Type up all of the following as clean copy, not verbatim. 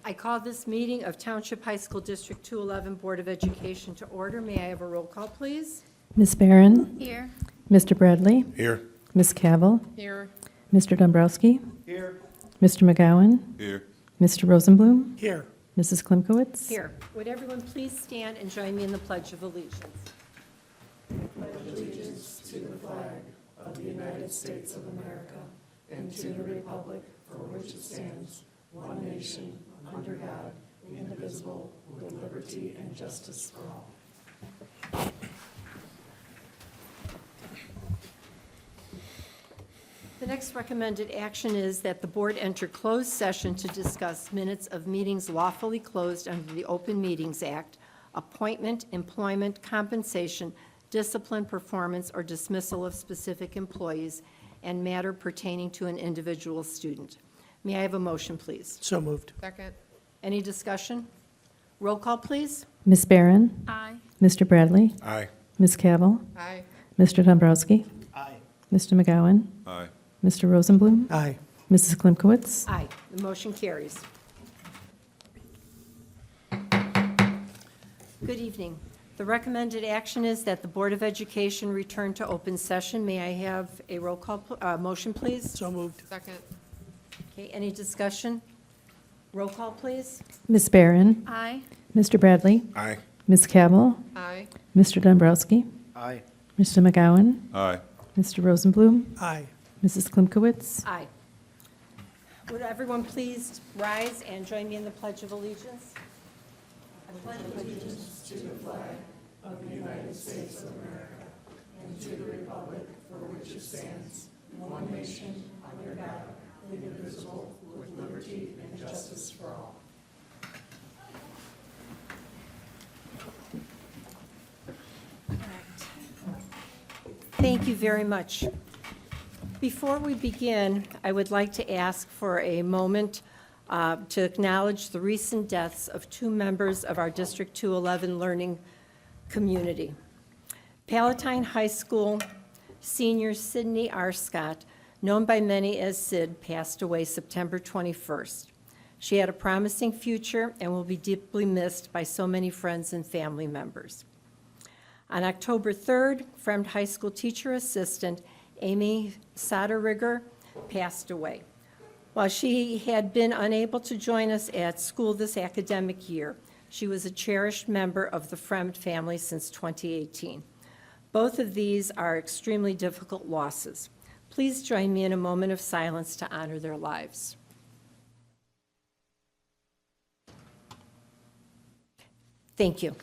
I call this meeting of Township High School District 211 Board of Education to order. May I have a roll call, please? Ms. Barron? Here. Mr. Bradley? Here. Ms. Cavill? Here. Mr. Dombrowski? Here. Mr. McGowan? Here. Mr. Rosenblum? Here. Mrs. Klimkowitz? Here. Would everyone please stand and join me in the Pledge of Allegiance? The next recommended action is that the board enter closed session to discuss minutes of meetings lawfully closed under the Open Meetings Act, appointment, employment, compensation, discipline, performance, or dismissal of specific employees, and matter pertaining to an individual student. May I have a motion, please? So moved. Second. Any discussion? Roll call, please. Ms. Barron? Aye. Mr. Bradley? Aye. Ms. Cavill? Aye. Mr. Dombrowski? Aye. Mr. McGowan? Aye. Mr. Rosenblum? Aye. Mrs. Klimkowitz? Aye. The motion carries. Good evening. The recommended action is that the Board of Education return to open session. May I have a roll call, motion, please? So moved. Second. Okay, any discussion? Roll call, please. Ms. Barron? Aye. Mr. Bradley? Aye. Ms. Cavill? Aye. Mr. Dombrowski? Aye. Mr. McGowan? Aye. Mr. Rosenblum? Aye. Mrs. Klimkowitz? Aye. Would everyone please rise and join me in the Pledge of Allegiance? Thank you very much. Before we begin, I would like to ask for a moment to acknowledge the recent deaths of two members of our District 211 learning community. Palatine High School senior Sydney R. Scott, known by many as Sid, passed away September 21st. She had a promising future and will be deeply missed by so many friends and family members. On October 3rd, Fremd High School teacher assistant Amy Soderrigger passed away. While she had been unable to join us at school this academic year, she was a cherished member of the Fremd family since 2018. Both of these are extremely difficult losses. Please join me in a moment of silence to honor their lives. Thank you.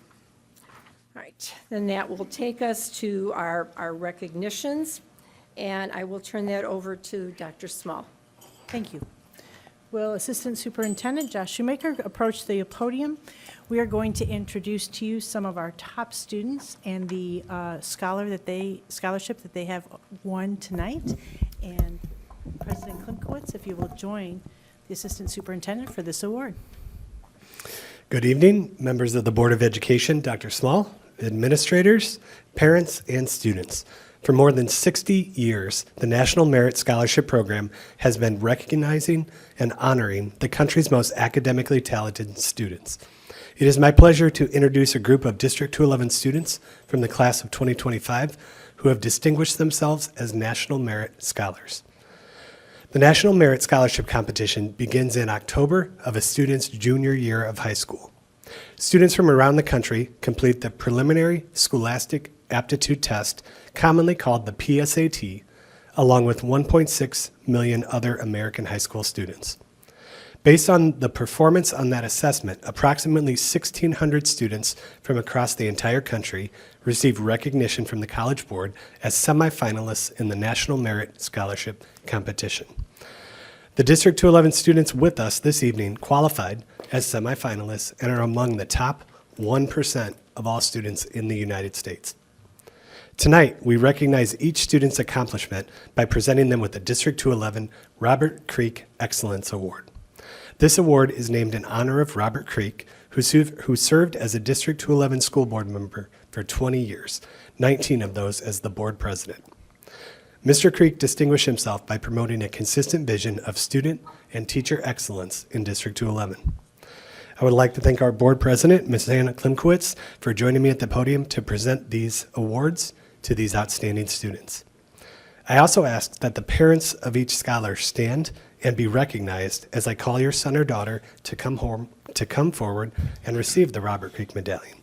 All right, then that will take us to our recognitions, and I will turn that over to Dr. Small. Thank you. Will Assistant Superintendent Josh Shoemaker approach the podium? We are going to introduce to you some of our top students and the scholarship that they have won tonight. And President Klimkowitz, if you will join the Assistant Superintendent for this award. Good evening, members of the Board of Education, Dr. Small, administrators, parents, and students. For more than 60 years, the National Merit Scholarship Program has been recognizing and honoring the country's most academically talented students. It is my pleasure to introduce a group of District 211 students from the class of 2025 who have distinguished themselves as National Merit Scholars. The National Merit Scholarship Competition begins in October of a student's junior year of high school. Students from around the country complete the preliminary scholastic aptitude test, commonly called the PSAT, along with 1.6 million other American high school students. Based on the performance on that assessment, approximately 1,600 students from across the entire country received recognition from the College Board as semifinalists in the National Merit Scholarship Competition. The District 211 students with us this evening qualified as semifinalists and are among the top 1% of all students in the United States. Tonight, we recognize each student's accomplishment by presenting them with the District 211 Robert Creek Excellence Award. This award is named in honor of Robert Creek, who served as a District 211 school board member for 20 years, 19 of those as the board president. Mr. Creek distinguished himself by promoting a consistent vision of student and teacher excellence in District 211. I would like to thank our board president, Ms. Anna Klimkowitz, for joining me at the podium to present these awards to these outstanding students. I also ask that the parents of each scholar stand and be recognized as I call your son or daughter to come forward and receive the Robert Creek Medallion.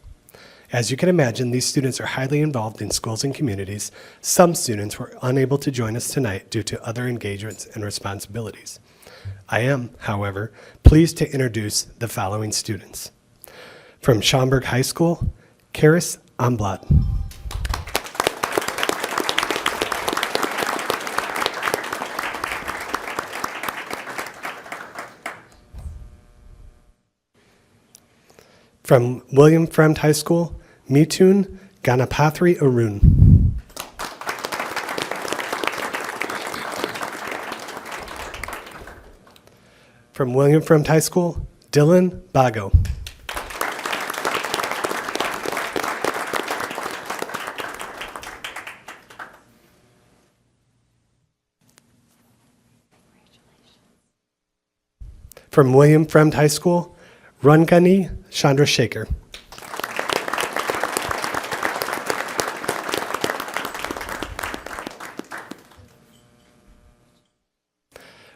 As you can imagine, these students are highly involved in schools and communities. Some students were unable to join us tonight due to other engagements and responsibilities. I am, however, pleased to introduce the following students. From Schaumburg High School, Karis Amblad. From William Fremd High School, Mitun Ganapathri Arun. From William Fremd High School, Dylan Bago. From William Fremd High School, Rangani Chandrasekhar.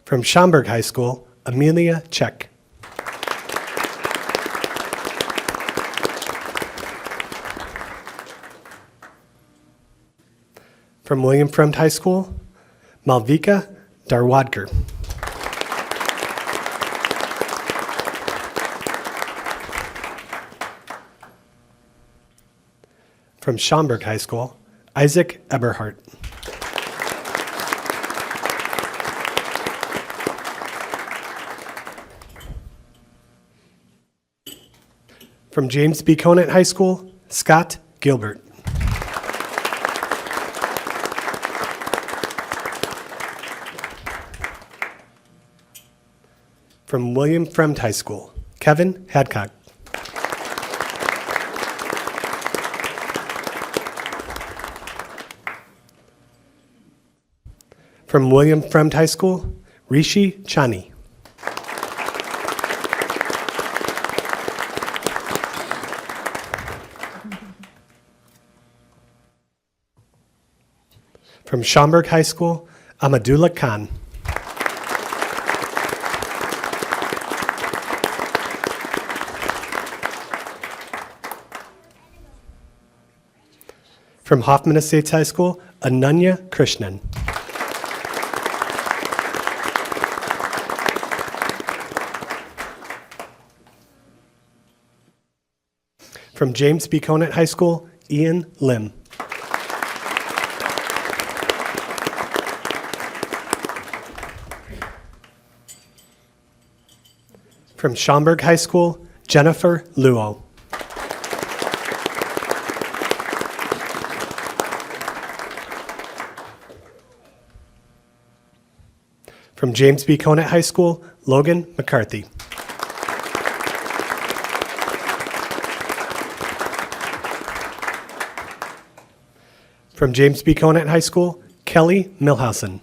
From Schaumburg High School, Amelia Czech. From William Fremd High School, Malvika Darwadkar. From Schaumburg High School, Isaac Eberhardt. From James B. Conant High School, Scott Gilbert. From William Fremd High School, Kevin Hadcock. From William Fremd High School, Rishi Chani. From Schaumburg High School, Amadullah Khan. From Hoffman Estates High School, Ananya Krishnan. From James B. Conant High School, Ian Lim. From Schaumburg High School, Jennifer Luo. From James B. Conant High School, Logan McCarthy. From James B. Conant High School, Kelly Milhausen.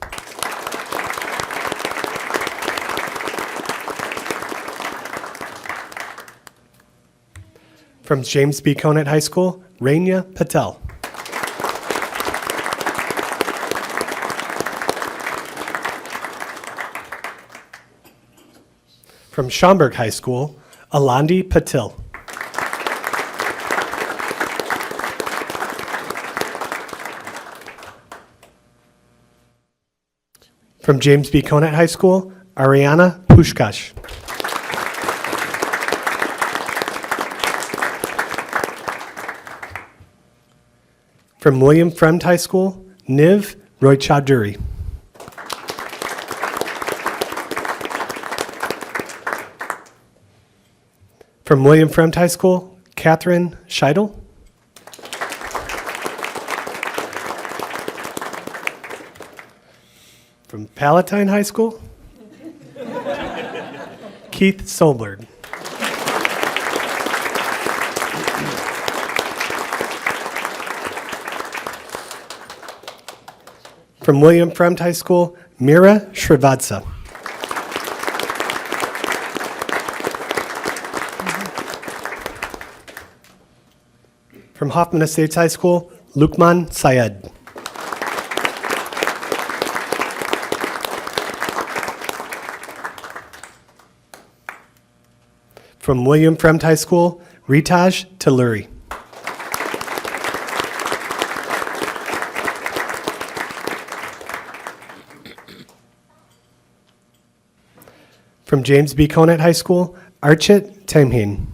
From James B. Conant High School, Rania Patel. From Schaumburg High School, Alandi Patil. From James B. Conant High School, Ariana Pushkash. From William Fremd High School, Niv Roychaudhuri. From William Fremd High School, Catherine Scheidel. From Palatine High School, Keith Solberg. From William Fremd High School, Mira Shrivadsa. From Hoffman Estates High School, Lukman Syed. From William Fremd High School, Ritaj Talluri. From James B. Conant High School, Archit Tamhin.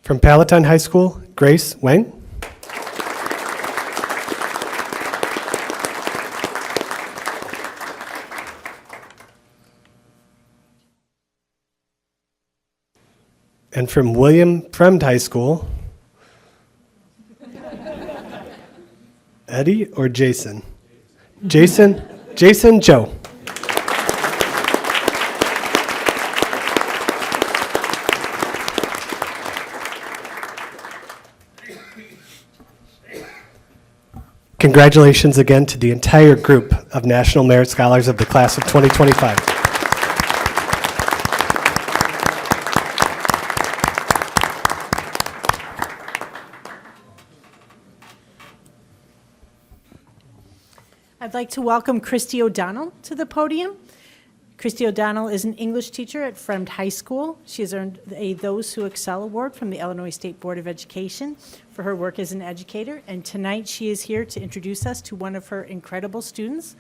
From Palatine High School, Grace Wang. And from William Fremd High School, Eddie or Jason? Jason Joe. Congratulations again to the entire group of National Merit Scholars of the class of 2025. I'd like to welcome Christy O'Donnell to the podium. Christy O'Donnell is an English teacher at Fremd High School. She has earned a Those Who Excel Award from the Illinois State Board of Education for her work as an educator. And tonight she is here to introduce us to one of her incredible students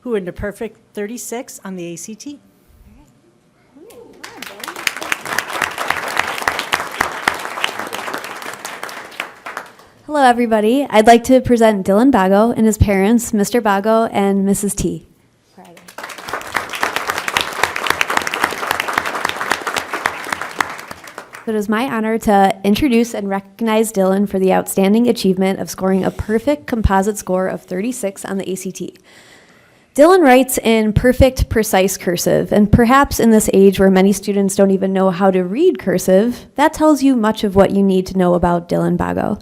who earned a perfect 36 on the ACT. Hello, everybody. I'd like to present Dylan Bago and his parents, Mr. Bago and Mrs. T. It is my honor to introduce and recognize Dylan for the outstanding achievement of scoring a perfect composite score of 36 on the ACT. Dylan writes in perfect, precise cursive, and perhaps in this age where many students don't even know how to read cursive, that tells you much of what you need to know about Dylan Bago.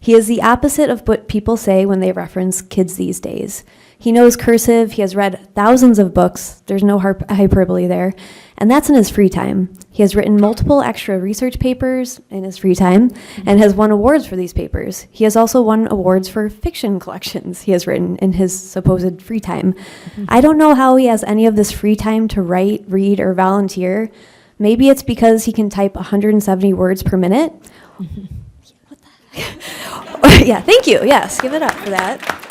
He is the opposite of what people say when they reference kids these days. He knows cursive, he has read thousands of books, there's no hyperbole there, and that's in his free time. He has written multiple extra research papers in his free time and has won awards for these papers. He has also won awards for fiction collections he has written in his supposed free time. I don't know how he has any of this free time to write, read, or volunteer. Maybe it's because he can type 170 words per minute. What the heck? Yeah, thank you. Yes, give it up for that.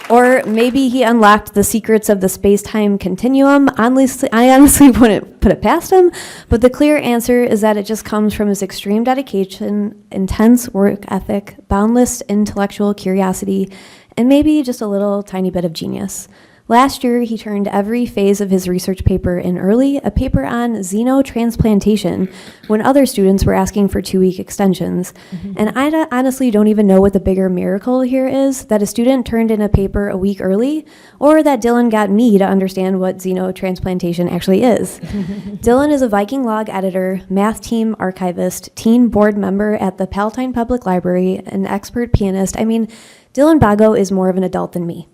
Or maybe he unlocked the secrets of the space-time continuum. I honestly wouldn't put it past him, but the clear answer is that it just comes from his extreme dedication, intense work ethic, boundless intellectual curiosity, and maybe just a little tiny bit of genius. Last year, he turned every phase of his research paper in early, a paper on xenotransplantation, when other students were asking for 2-week extensions. And I honestly don't even know what the bigger miracle here is, that a student turned in a paper a week early, or that Dylan got me to understand what xenotransplantation actually is. Dylan is a Viking log editor, math team archivist, teen board member at the Palatine Public Library, an expert pianist. I mean, Dylan Bago is more of an adult than me,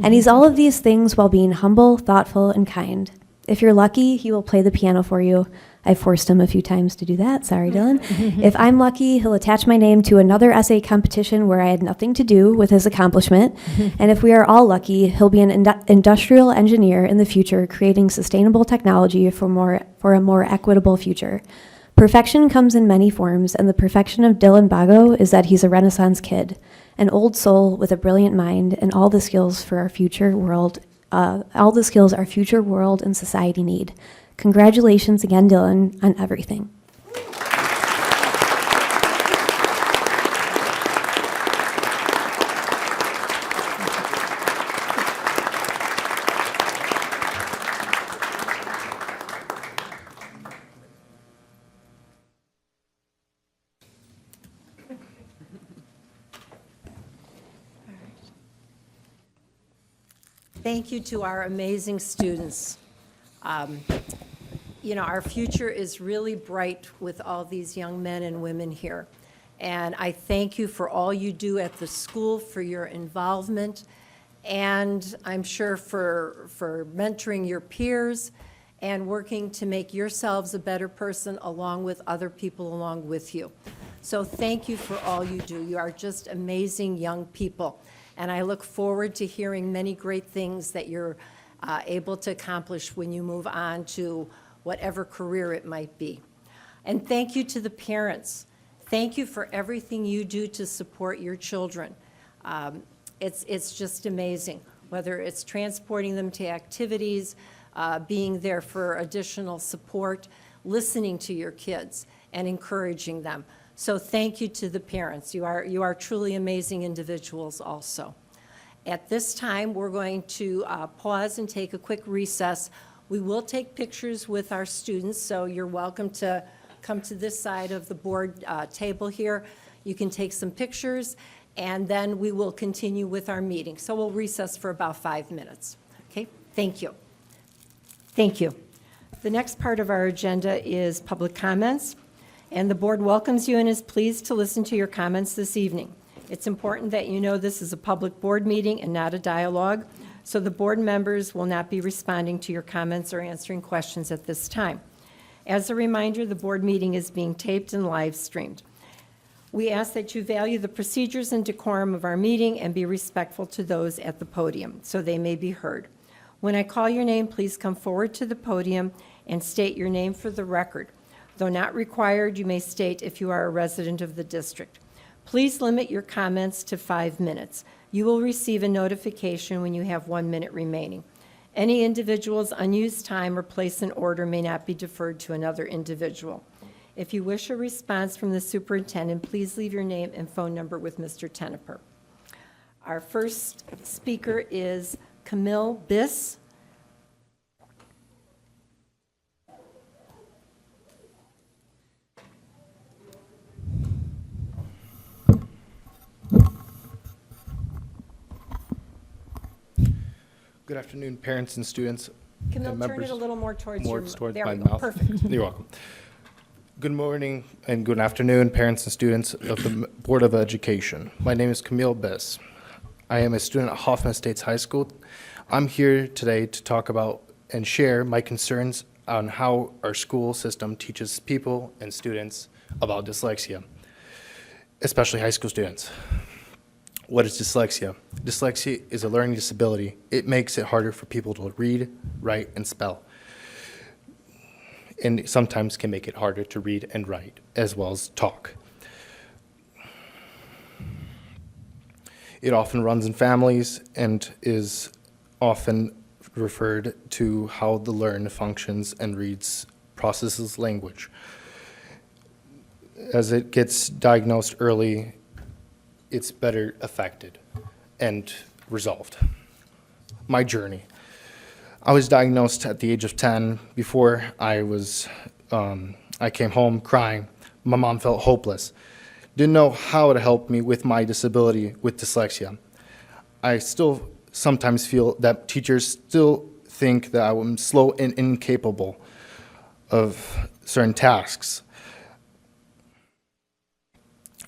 and he's all of these things while being humble, thoughtful, and kind. If you're lucky, he will play the piano for you. I forced him a few times to do that. Sorry, Dylan. If I'm lucky, he'll attach my name to another essay competition where I had nothing to do with his accomplishment. And if we are all lucky, he'll be an industrial engineer in the future, creating sustainable technology for a more equitable future. Perfection comes in many forms, and the perfection of Dylan Bago is that he's a Renaissance kid, an old soul with a brilliant mind, and all the skills for our future world, all the skills our future world and society need. Congratulations again, Dylan, on everything. Thank you to our amazing students. You know, our future is really bright with all these young men and women here. And I thank you for all you do at the school, for your involvement. and I'm sure for mentoring your peers and working to make yourselves a better person along with other people along with you. So thank you for all you do. You are just amazing young people, and I look forward to hearing many great things that you're able to accomplish when you move on to whatever career it might be. And thank you to the parents. Thank you for everything you do to support your children. It's just amazing, whether it's transporting them to activities, being there for additional support, listening to your kids, and encouraging them. So thank you to the parents. You are truly amazing individuals also. At this time, we're going to pause and take a quick recess. We will take pictures with our students, so you're welcome to come to this side of the board table here. You can take some pictures, and then we will continue with our meeting. So we'll recess for about 5 minutes. Okay? Thank you. Thank you. The next part of our agenda is public comments, and the board welcomes you and is pleased to listen to your comments this evening. It's important that you know this is a public board meeting and not a dialogue, so the board members will not be responding to your comments or answering questions at this time. As a reminder, the board meeting is being taped and live streamed. We ask that you value the procedures and decorum of our meeting and be respectful to those at the podium so they may be heard. When I call your name, please come forward to the podium and state your name for the record. Though not required, you may state if you are a resident of the district. Please limit your comments to 5 minutes. You will receive a notification when you have 1 minute remaining. Any individual's unused time or place in order may not be deferred to another individual. If you wish a response from the superintendent, please leave your name and phone number with Mr. Teneper. Our first speaker is Camille Biss. Good afternoon, parents and students. Camille, and turn it members. a little more towards your mouth. Towards There my we go. mouth. Perfect. You're welcome. Good morning and good afternoon, parents and students of the Board of Education. My name is Camille Biss. I am a student at Hoffman Estates High School. I'm here today to talk about and share my concerns on how our school system teaches people and students about dyslexia, especially high school students. What is dyslexia? Dyslexia is a learning disability. It makes it harder for people to read, write, and spell. And sometimes can make it harder to read and write, as well as talk. It often runs in families and is often referred to how the learn functions and reads, processes language. As it gets diagnosed early, it's better affected and resolved. My journey. I was diagnosed at the age of 10. Before I came home crying. My mom felt hopeless. Didn't know how to help me with my disability with dyslexia. I still sometimes feel that teachers still think that I'm slow and incapable of certain tasks.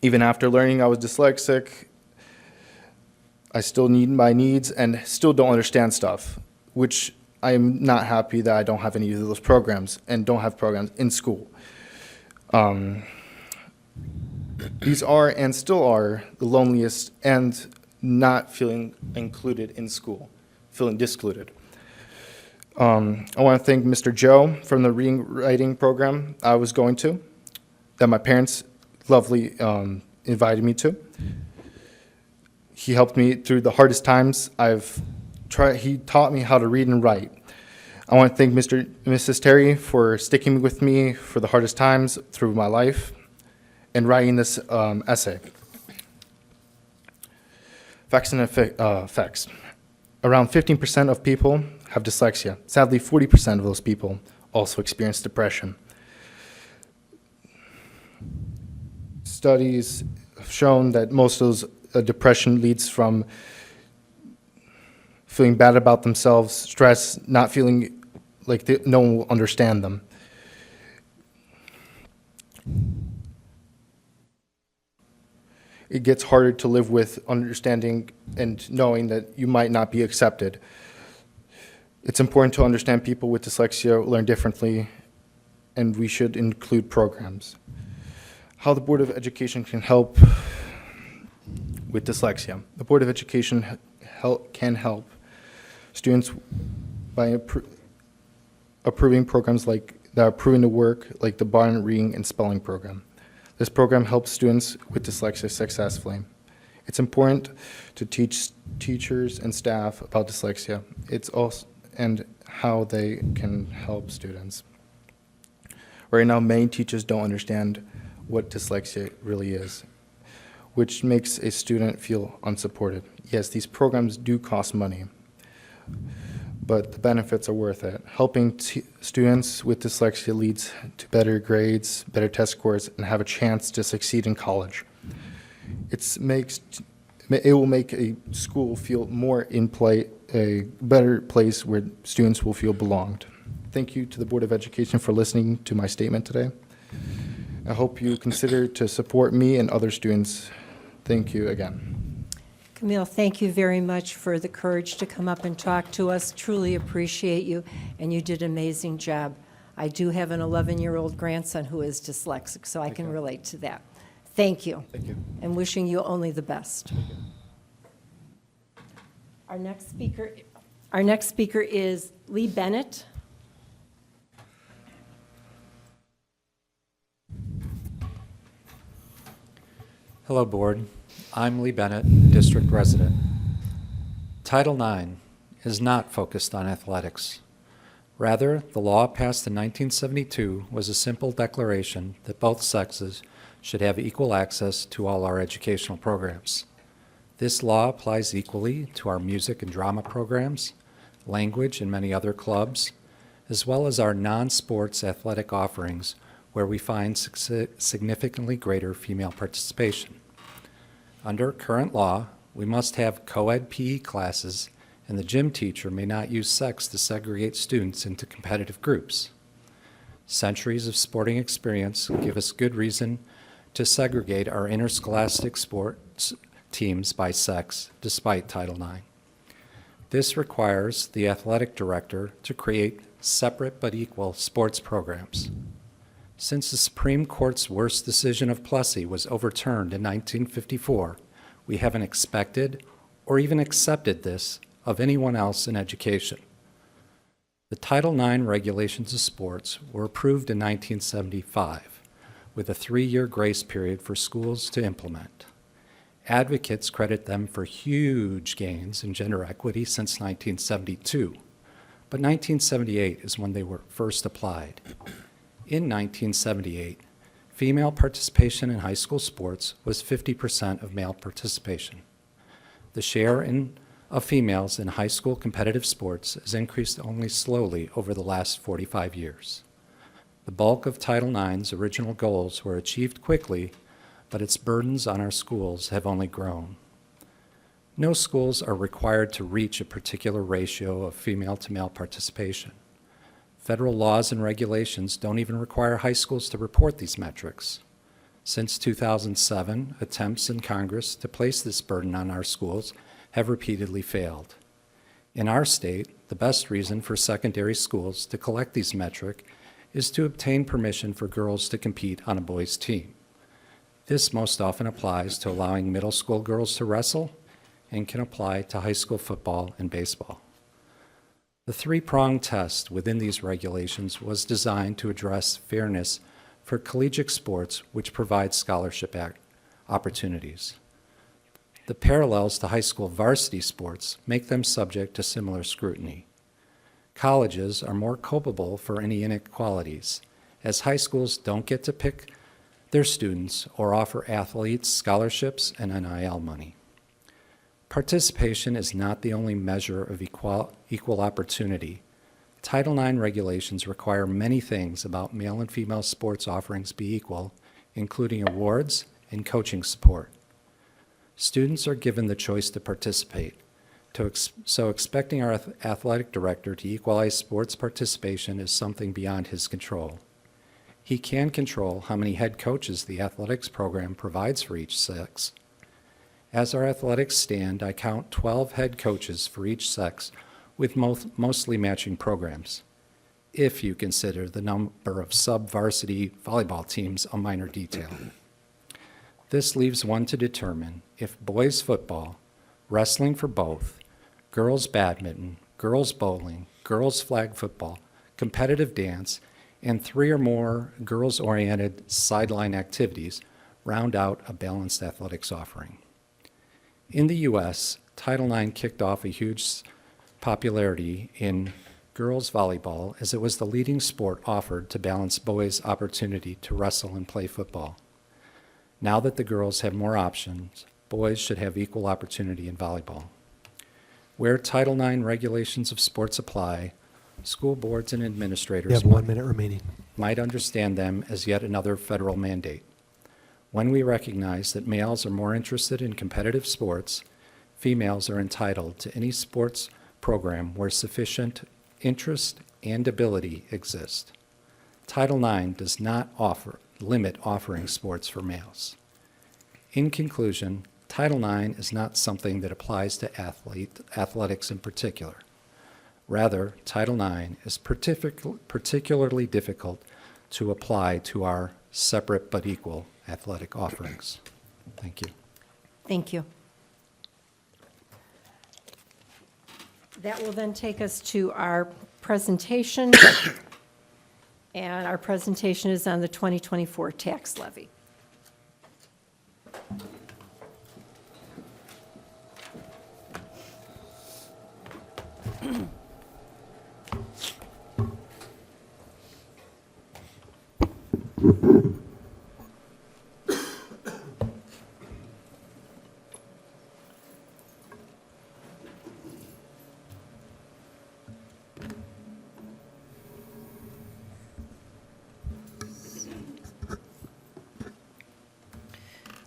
Even after learning I was dyslexic, I still need my needs and still don't understand stuff, which I am not happy that I don't have any of those programs and don't have programs in school. These are and still are the loneliest and not feeling included in school, feeling discluded. I want to thank Mr. Joe from the reading writing program I was going to, that my parents lovely invited me to. He helped me through the hardest times he taught me how to read and write. I want to thank Mrs. Terry for sticking with me for the hardest times through my life and writing this essay. Facts and effects. Around 15% of people have dyslexia. Sadly, 40% of those people also experience depression. Studies have shown that most of those depression leads from feeling bad about themselves, stress, not feeling like no one will understand them. it gets harder to live with understanding and knowing that you might not be accepted. It's important to understand people with dyslexia learn differently, and we should include programs. How the Board of Education can help with dyslexia. The Board of Education can help students by approving programs like that are approving the work, like the Bond Reading and Spelling Program. This program helps students with dyslexia successfully. It's important to teach teachers and staff about dyslexia. It's also and how they can help students. Right now, many teachers don't understand what dyslexia really is, which makes a student feel unsupported. Yes, these programs do cost money, but the benefits are worth it. Helping students with dyslexia leads to better grades, better test scores, and have a chance to succeed in college. It will make a school feel more in play, a better place where students will feel belonged. Thank you to the Board of Education for listening to my statement today. I hope you consider to support me and other students. Thank you again. Camille, thank you very much for the courage to come up and talk to us. Truly appreciate you, and you did an amazing job. I do have an 11-year-old grandson who is dyslexic, so I can relate to that. Thank you. Thank you. And wishing you only the best. Our next speaker is Lee Bennett. Hello, Board. I'm Lee Bennett, District Resident. Title IX is not focused on athletics. Rather, the law passed in 1972 was a simple declaration that both sexes should have equal access to all our educational programs. This law applies equally to our music and drama programs, language and many other clubs, as well as our non-sports athletic offerings where we find significantly greater female participation. Under current law, we must have co-ed PE classes, and the gym teacher may not use sex to segregate students into competitive groups. Centuries of sporting experience give us good reason to segregate our interscholastic sports teams by sex, despite Title IX. This requires the athletic director to create separate but equal sports programs. Since the Supreme Court's worst decision of Plessy was overturned in 1954, we haven't expected or even accepted this of anyone else in education. The Title IX regulations of sports were approved in 1975, with a 3-year grace period for schools to implement. Advocates credit them for huge gains in gender equity since 1972, but 1978 is when they were first applied. In 1978, female participation in high school sports was 50% of male participation. The share of females in high school competitive sports has increased only slowly over the last 45 years. The bulk of Title IX's original goals were achieved quickly, but its burdens on our schools have only grown. No schools are required to reach a particular ratio of female to male participation. Federal laws and regulations don't even require high schools to report these metrics. Since 2007, attempts in Congress to place this burden on our schools have repeatedly failed. In our state, the best reason for secondary schools to collect these metrics is to obtain permission for girls to compete on a boys' team. This most often applies to allowing middle school girls to wrestle and can apply to high school football and baseball. The three-pronged test within these regulations was designed to address fairness for collegiate sports, which provide scholarship opportunities. The parallels to high school varsity sports make them subject to similar scrutiny. Colleges are more culpable for any inequalities, as high schools don't get to pick their students or offer athletes scholarships and NIL money. Participation is not the only measure of equal opportunity. Title IX regulations require many things about male and female sports offerings be equal, including awards and coaching support. Students are given the choice to participate, so expecting our athletic director to equalize sports participation is something beyond his control. He can control how many head coaches the athletics program provides for each sex, As our athletics stand, I count 12 head coaches for each sex with mostly matching programs, if you consider the number of sub-varsity volleyball teams a minor detail. This leaves one to determine if boys football, wrestling for both, girls badminton, girls bowling, girls flag football, competitive dance, and 3 or more girls-oriented sideline activities round out a balanced athletics offering. In the U.S., Title IX kicked off a huge popularity in girls volleyball as it was the leading sport offered to balance boys' opportunity to wrestle and play football. Now that the girls have more options, boys should have equal opportunity in volleyball. Where Title IX regulations of sports apply, school boards and You administrators have 1 minute remaining. might understand them as yet another federal mandate. When we recognize that males are more interested in competitive sports, females are entitled to any sports program where sufficient interest and ability exist. Title IX does not limit offering sports for males. In conclusion, Title IX is not something that applies to athletics in particular. Rather, Title IX is particularly difficult to apply to our separate but equal athletic offerings. Thank you. Thank you. That will then take us to our presentation, and our presentation is on the 2024 tax levy.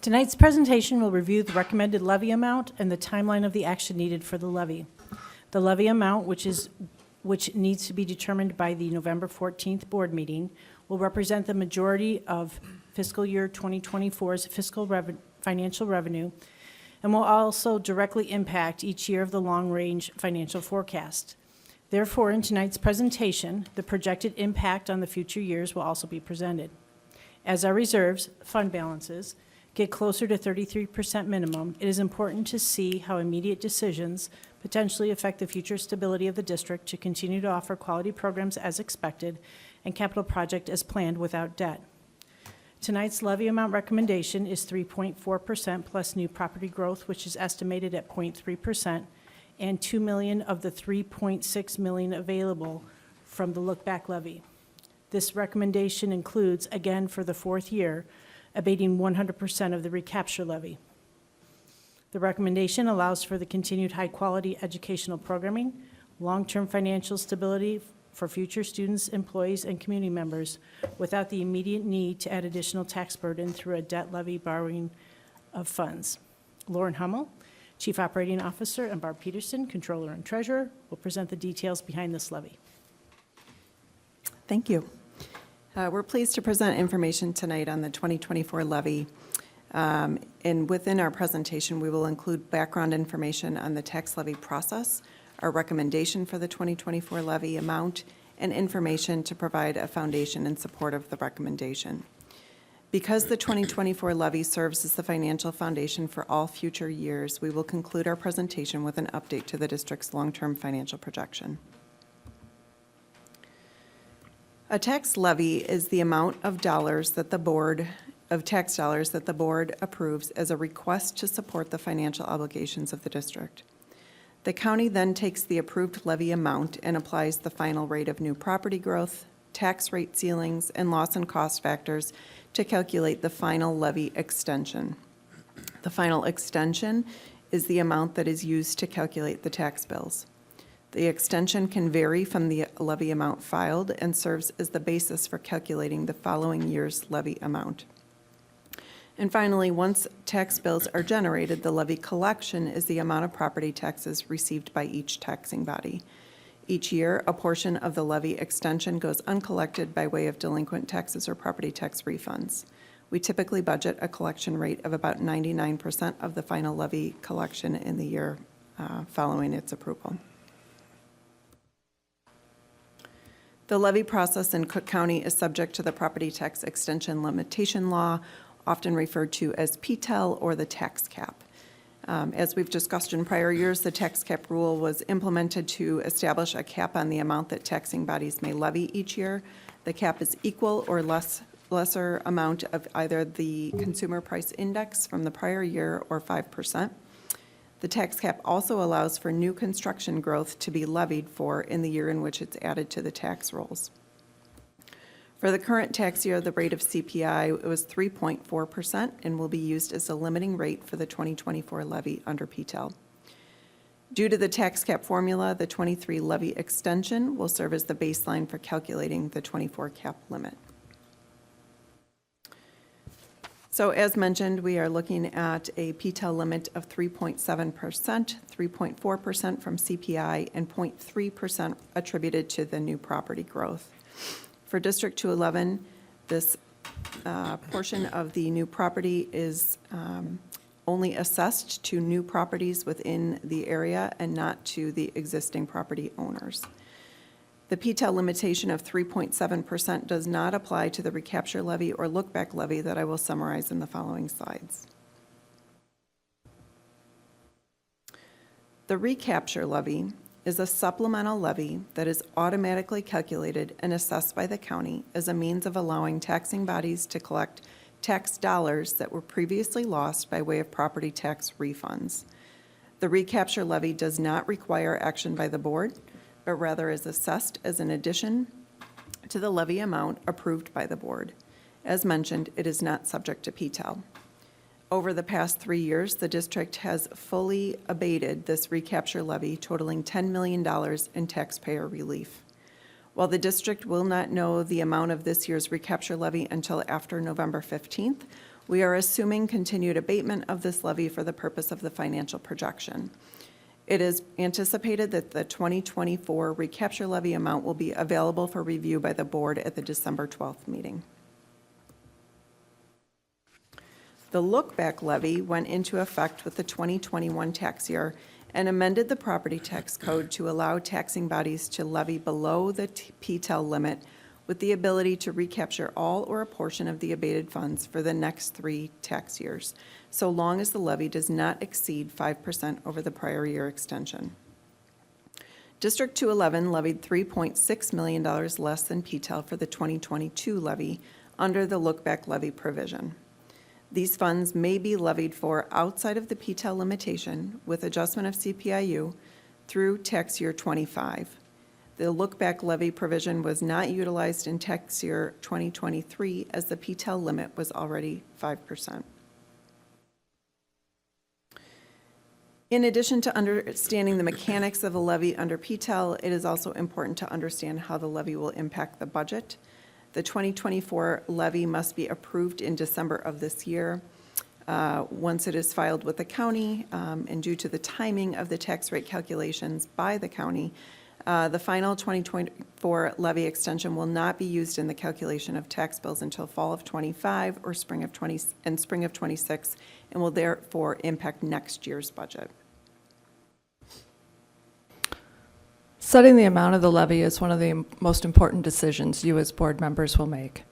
Tonight's presentation will review the recommended levy amount and the timeline of the action needed for the levy. The levy amount, which needs to be determined by the November 14th board meeting, will represent the majority of fiscal year 2024's financial revenue and will also directly impact each year of the long-range financial forecast. Therefore, in tonight's presentation, the projected impact on the future years will also be presented. As our reserves, fund balances, get closer to 33% minimum, it is important to see how immediate decisions potentially affect the future stability of the district to continue to offer quality programs as expected and capital project as planned without debt. Tonight's levy amount recommendation is 3.4% plus new property growth, which is estimated at 0.3%, and $2 million of the $3.6 million available from the look-back levy. This recommendation includes, again for the 4th year, abating 100% of the recapture levy. The recommendation allows for the continued high-quality educational programming, long-term financial stability for future students, employees, and community members without the immediate need to add additional tax burden through a debt levy borrowing of funds. Lauren Hummel, Chief Operating Officer, and Barb Peterson, Controller and Treasurer, will present the details behind this levy. Thank you. We're pleased to present information tonight on the 2024 levy. And within our presentation, we will include background information on the tax levy process, our recommendation for the 2024 levy amount, and information to provide a foundation in support of the recommendation. Because the 2024 levy serves as the financial foundation for all future years, we will conclude our presentation with an update to the district's long-term financial projection. A tax levy is the amount of tax dollars that the board approves as a request to support the financial obligations of the district. The county then takes the approved levy amount and applies the final rate of new property growth, tax rate ceilings, and loss and cost factors to calculate the final levy extension. The final extension is the amount that is used to calculate the tax bills. The extension can vary from the levy amount filed and serves as the basis for calculating the following year's levy amount. And finally, once tax bills are generated, the levy collection is the amount of property taxes received by each taxing body. Each year, a portion of the levy extension goes uncollected by way of delinquent taxes or property tax refunds. We typically budget a collection rate of about 99% of the final levy collection in the year following its approval. The levy process in Cook County is subject to the property tax extension limitation law, often referred to as PTEL or the tax cap. As we've discussed in prior years, the tax cap rule was implemented to establish a cap on the amount that taxing bodies may levy each year. The cap is equal or lesser amount of either the consumer price index from the prior year or 5%. The tax cap also allows for new construction growth to be levied for in the year in which it's added to the tax rolls. For the current tax year, the rate of CPI was 3.4% and will be used as a limiting rate for the 2024 levy under PTEL. Due to the tax cap formula, the 23 levy extension will serve as the baseline for calculating the 24 cap limit. So as mentioned, we are looking at a PTEL limit of 3.7%, 3.4% from CPI, and 0.3% attributed to the new property growth. For District 211, this portion of the new property is only assessed to new properties within the area and not to the existing property owners. The PTEL limitation of 3.7% does not apply to the recapture levy or look-back levy that I will summarize in the following slides. The recapture levy is a supplemental levy that is automatically calculated and assessed by the county as a means of allowing taxing bodies to collect tax dollars that were previously lost by way of property tax refunds. The recapture levy does not require action by the board, but rather is assessed as an addition to the levy amount approved by the board. As mentioned, it is not subject to PTEL. Over the past 3 years, the district has fully abated this recapture levy, totaling $10 million in taxpayer relief. While the district will not know the amount of this year's recapture levy until after November 15th, we are assuming continued abatement of this levy for the purpose of the financial projection. It is anticipated that the 2024 recapture levy amount will be available for review by the board at the December 12th meeting. The look-back levy went into effect with the 2021 tax year and amended the property tax code to allow taxing bodies to levy below the PTEL limit with the ability to recapture all or a portion of the abated funds for the next 3 tax years, so long as the levy does not exceed 5% over the prior year extension. District 211 levied $3.6 million less than PTEL for the 2022 levy under the look-back levy provision. These funds may be levied for outside of the PTEL limitation with adjustment of CPIU through tax year 25. The look-back levy provision was not utilized in tax year 2023 as the PTEL limit was already 5%. In addition to understanding the mechanics of the levy under PTEL, it is also important to understand how the levy will impact the budget. The 2024 levy must be approved in December of this year. Once it is filed with the county, and due to the timing of the tax rate calculations by the county, the final 2024 levy extension will not be used in the calculation of tax bills until fall of 25 or spring of 26, and will therefore impact next year's budget. Setting the amount of the levy is one of the most important decisions you as board members will make.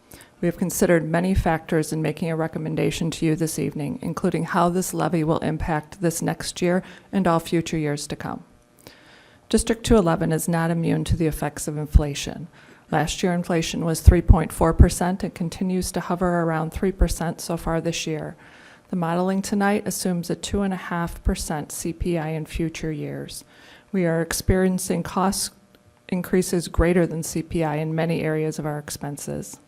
We have considered many factors in making a recommendation to you this evening, including how this levy will impact this next year and all future years to come. District 211 is not immune to the effects of inflation. Last year, inflation was 3.4% and continues to hover around 3% so far this year. The modeling tonight assumes a 2.5% CPI in future years. We are experiencing cost increases greater than CPI in many areas of our expenses.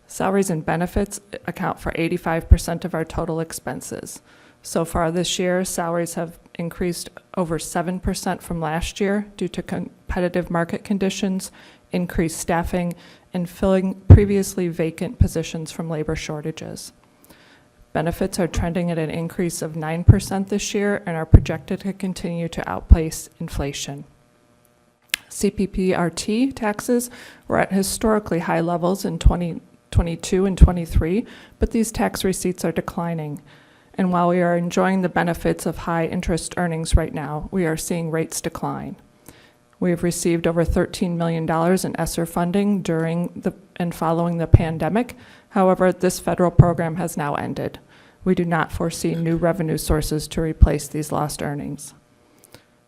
Salaries and benefits account for 85% of our total expenses. So far this year, salaries have increased over 7% from last year due to competitive market conditions, increased staffing, and filling previously vacant positions from labor shortages. Benefits are trending at an increase of 9% this year and are projected to continue to outpace inflation. CPPRT taxes were at historically high levels in 2020 22 and 23, but these tax receipts are declining. And while we are enjoying the benefits of high interest earnings right now, we are seeing rates decline. We have received over $13 million in ESSER funding during and following the pandemic. However, this federal program has now ended. We do not foresee new revenue sources to replace these lost earnings.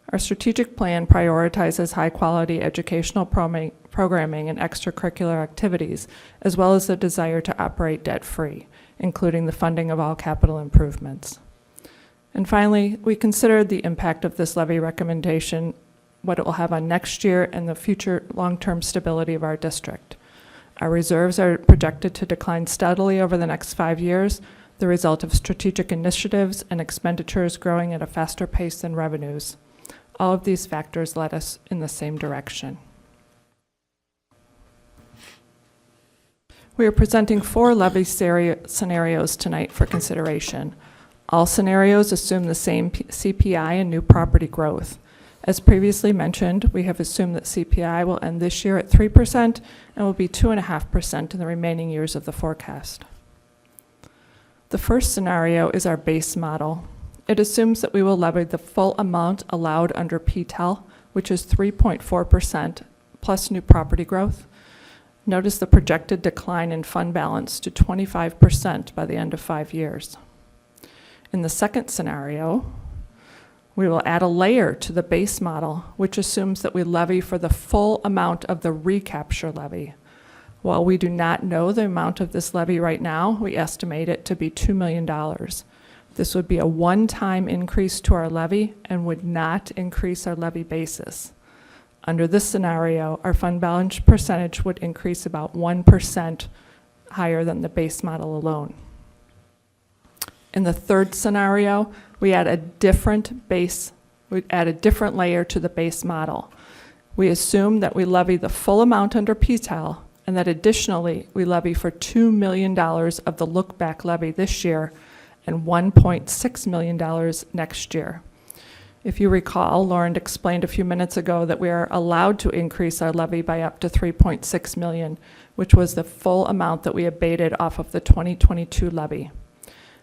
Our strategic plan prioritizes high-quality educational programming and extracurricular activities, as well as the desire to operate debt-free, including the funding of all capital improvements. And finally, we considered the impact of this levy recommendation, what it will have on next year and the future long-term stability of our district. Our reserves are projected to decline steadily over the next 5 years, the result of strategic initiatives and expenditures growing at a faster pace than revenues. All of these factors led us in the same direction. We are presenting 4 levy scenarios tonight for consideration. All scenarios assume the same CPI and new property growth. As previously mentioned, we have assumed that CPI will end this year at 3% and will be 2.5% in the remaining years of the forecast. The first scenario is our base model. It assumes that we will levy the full amount allowed under PTEL, which is 3.4% plus new property growth. Notice the projected decline in fund balance to 25% by the end of 5 years. In the second scenario, we will add a layer to the base model, which assumes that we levy for the full amount of the recapture levy. While we do not know the amount of this levy right now, we estimate it to be $2 million. This would be a one-time increase to our levy and would not increase our levy basis. Under this scenario, our fund balance percentage would increase about 1% higher than the base model alone. In the third scenario, we add a different layer to the base model. We assume that we levy the full amount under PTEL and that additionally we levy for $2 million of the look-back levy this year and $1.6 million next year. If you recall, Lauren explained a few minutes ago that we are allowed to increase our levy by up to $3.6 million, which was the full amount that we abated off of the 2022 levy.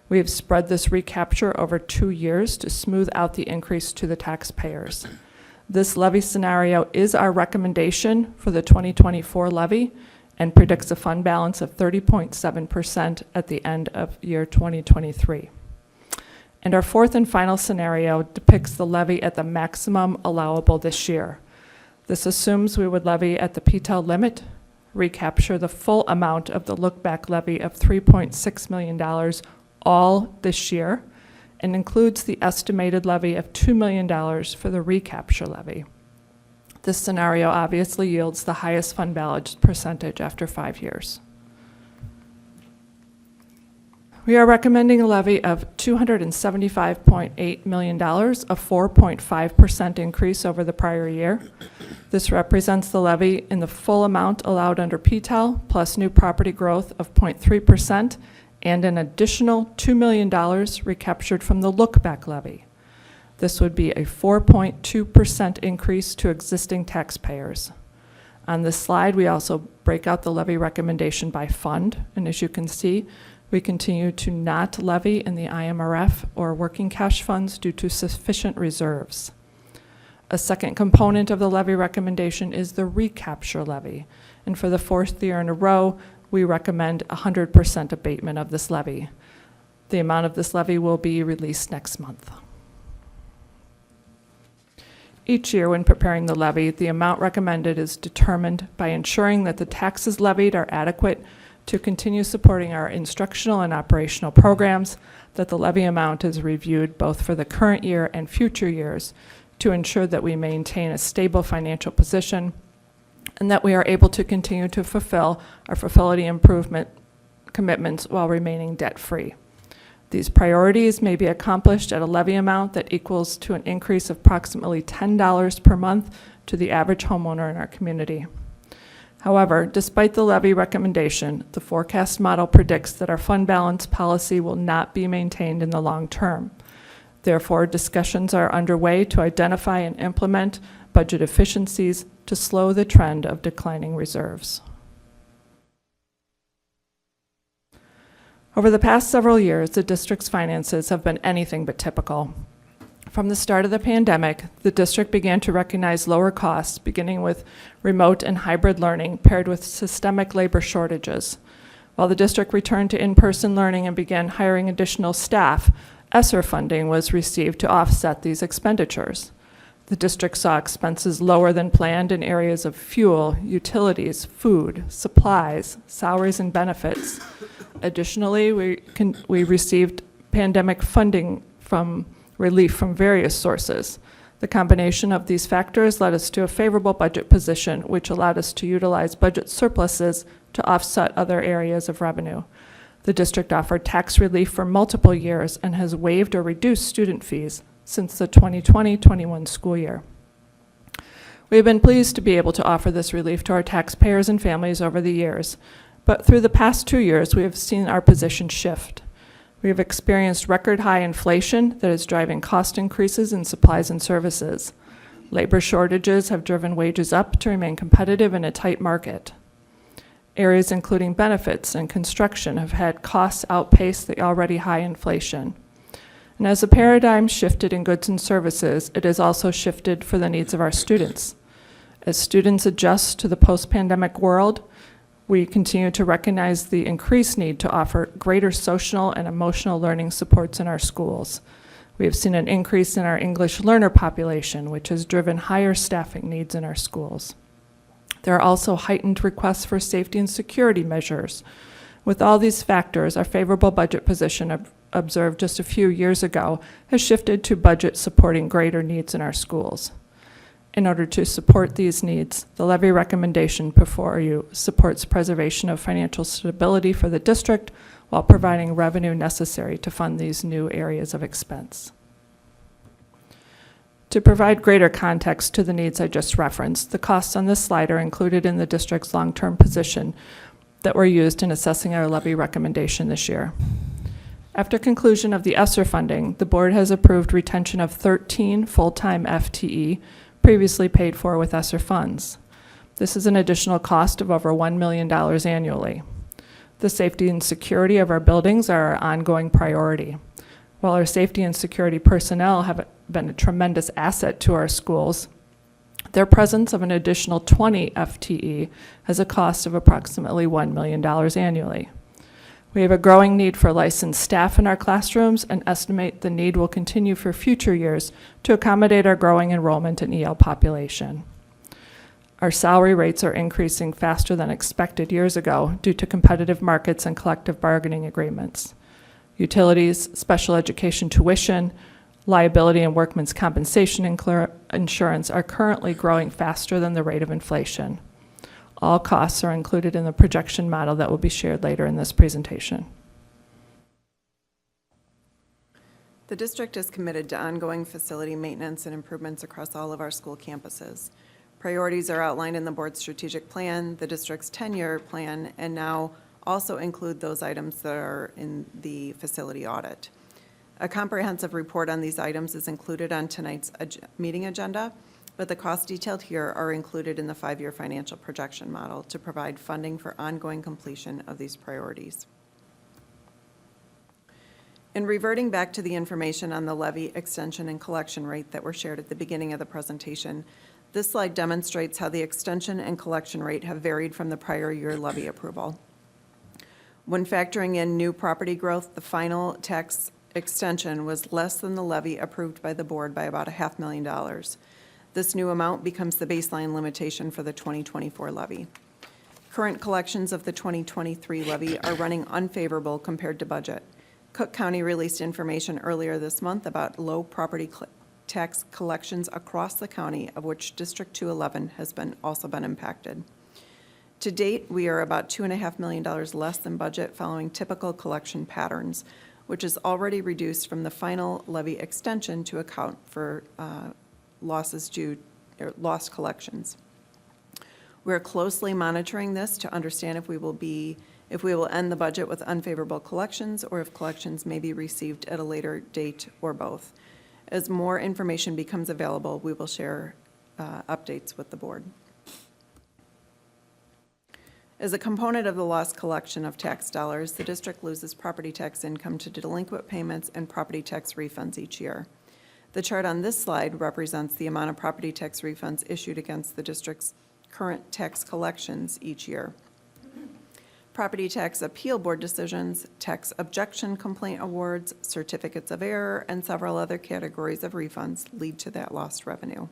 We have spread this recapture over 2 years to smooth out the increase to the taxpayers. This levy scenario is our recommendation for the 2024 levy and predicts a fund balance of 30.7% at the end of year 2023. And our fourth and final scenario depicts the levy at the maximum allowable this year. This assumes we would levy at the PTEL limit, recapture the full amount of the look-back levy of $3.6 million all this year, and includes the estimated levy of $2 million for the recapture levy. This scenario obviously yields the highest fund balance percentage after 5 years. We are recommending a levy of $275.8 million, a 4.5% increase over the prior year. This represents the levy in the full amount allowed under PTEL, plus new property growth of 0.3%, and an additional $2 million recaptured from the look-back levy. This would be a 4.2% increase to existing taxpayers. On this slide, we also break out the levy recommendation by fund, and as you can see, we continue to not levy in the IMRF or working cash funds due to sufficient reserves. A second component of the levy recommendation is the recapture levy, and for the 4th year in a row, we recommend 100% abatement of this levy. The amount of this levy will be released next month. Each year when preparing the levy, the amount recommended is determined by ensuring that the taxes levied are adequate to continue supporting our instructional and operational programs, that the levy amount is reviewed both for the current year and future years to ensure that we maintain a stable financial position, and that we are able to continue to fulfill our facility improvement commitments while remaining debt-free. These priorities may be accomplished at a levy amount that equals to an increase of approximately $10 per month to the average homeowner in our community. However, despite the levy recommendation, the forecast model predicts that our fund balance policy will not be maintained in the long term. Therefore, discussions are underway to identify and implement budget efficiencies to slow the trend of declining reserves. Over the past several years, the district's finances have been anything but typical. From the start of the pandemic, the district began to recognize lower costs, beginning with remote and hybrid learning paired with systemic labor shortages. While the district returned to in-person learning and began hiring additional staff, ESSER funding was received to offset these expenditures. The district saw expenses lower than planned in areas of fuel, utilities, food, supplies, salaries, and benefits. Additionally, we received pandemic funding from relief from various sources. The combination of these factors led us to a favorable budget position, which allowed us to utilize budget surpluses to offset other areas of revenue. The district offered tax relief for multiple years and has waived or reduced student fees since the 2020-21 school year. We have been pleased to be able to offer this relief to our taxpayers and families over the years, but through the past 2 years, we have seen our position shift. We have experienced record high inflation that is driving cost increases in supplies and services. Labor shortages have driven wages up to remain competitive in a tight market. Areas including benefits and construction have had costs outpace the already high inflation. And as the paradigm shifted in goods and services, it has also shifted for the needs of our students. As students adjust to the post-pandemic world, we continue to recognize the increased need to offer greater social and emotional learning supports in our schools. We have seen an increase in our English learner population, which has driven higher staffing needs in our schools. There are also heightened requests for safety and security measures. With all these factors, our favorable budget position observed just a few years ago has shifted to budget supporting greater needs in our schools. In order to support these needs, the levy recommendation before you supports preservation of financial stability for the district while providing revenue necessary to fund these new areas of expense. To provide greater context to the needs I just referenced, the costs on this slide are included in the district's long-term position that were used in assessing our levy recommendation this year. After conclusion of the ESSER funding, the board has approved retention of 13 full-time FTE previously paid for with ESSER funds. This is an additional cost of over $1 million annually. The safety and security of our buildings are our ongoing priority. While our safety and security personnel have been a tremendous asset to our schools, their presence of an additional 20 FTE has a cost of approximately $1 million annually. We have a growing need for licensed staff in our classrooms and estimate the need will continue for future years to accommodate our growing enrollment in EL population. Our salary rates are increasing faster than expected years ago due to competitive markets and collective bargaining agreements. Utilities, special education tuition, liability and workman's compensation insurance are currently growing faster than the rate of inflation. All costs are included in the projection model that will be shared later in this presentation. The district is committed to ongoing facility maintenance and improvements across all of our school campuses. Priorities are outlined in the board's strategic plan, the district's 10-year plan, and now also include those items that are in the facility audit. A comprehensive report on these items is included on tonight's meeting agenda, but the costs detailed here are included in the 5-year financial projection model to provide funding for ongoing completion of these priorities. In reverting back to the information on the levy extension and collection rate that were shared at the beginning of the presentation, this slide demonstrates how the extension and collection rate have varied from the prior year levy approval. When factoring in new property growth, the final tax extension was less than the levy approved by the board by about $500,000. This new amount becomes the baseline limitation for the 2024 levy. Current collections of the 2023 levy are running unfavorable compared to budget. Cook County released information earlier this month about low property tax collections across the county, of which District 211 has also been impacted. To date, we are about $2.5 million less than budget following typical collection patterns, which is already reduced from the final levy extension to account for losses due or lost collections. We're closely monitoring this to understand if we will end the budget with unfavorable collections or if collections may be received at a later date or both. As more information becomes available, we will share updates with the board. As a component of the lost collection of tax dollars, the district loses property tax income to delinquent payments and property tax refunds each year. The chart on this slide represents the amount of property tax refunds issued against the district's current tax collections each year. Property tax appeal board decisions, tax objection complaint awards, certificates of error, and several other categories of refunds lead to that lost revenue.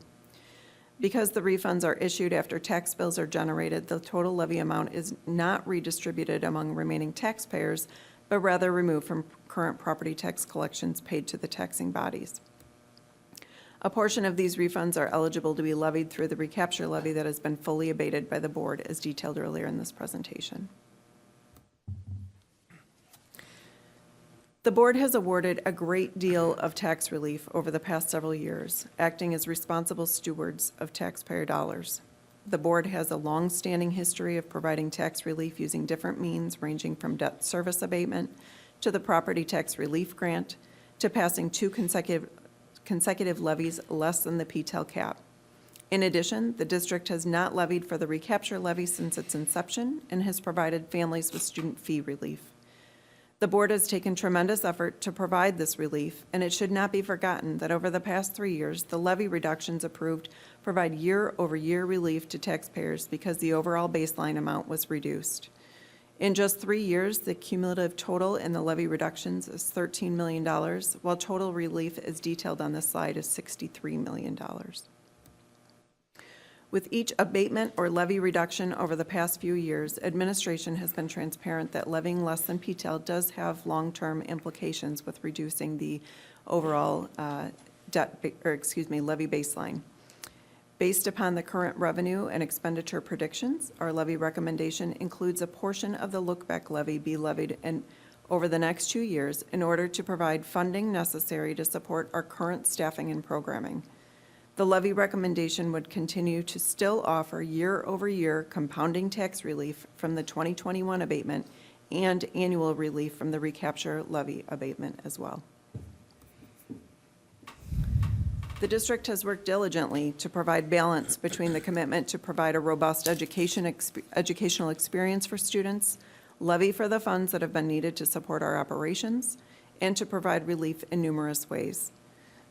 Because the refunds are issued after tax bills are generated, the total levy amount is not redistributed among remaining taxpayers, but rather removed from current property tax collections paid to the taxing bodies. A portion of these refunds are eligible to be levied through the recapture levy that has been fully abated by the board, as detailed earlier in this presentation. The board has awarded a great deal of tax relief over the past several years, acting as responsible stewards of taxpayer dollars. The board has a long-standing history of providing tax relief using different means, ranging from debt service abatement to the property tax relief grant to passing two consecutive levies less than the PTEL cap. In addition, the district has not levied for the recapture levy since its inception and has provided families with student fee relief. The board has taken tremendous effort to provide this relief, and it should not be forgotten that over the past 3 years, the levy reductions approved provide year-over-year relief to taxpayers because the overall baseline amount was reduced. In just 3 years, the cumulative total in the levy reductions is $13 million, while total relief as detailed on this slide is $63 million. With each abatement or levy reduction over the past few years, administration has been transparent that levying less than PTEL does have long-term implications with reducing the overall levy baseline. Based upon the current revenue and expenditure predictions, our levy recommendation includes a portion of the look-back levy be levied over the next 2 years in order to provide funding necessary to support our current staffing and programming. The levy recommendation would continue to still offer year-over-year compounding tax relief from the 2021 abatement and annual relief from the recapture levy abatement as well. The district has worked diligently to provide balance between the commitment to provide a robust educational experience for students, levy for the funds that have been needed to support our operations, and to provide relief in numerous ways.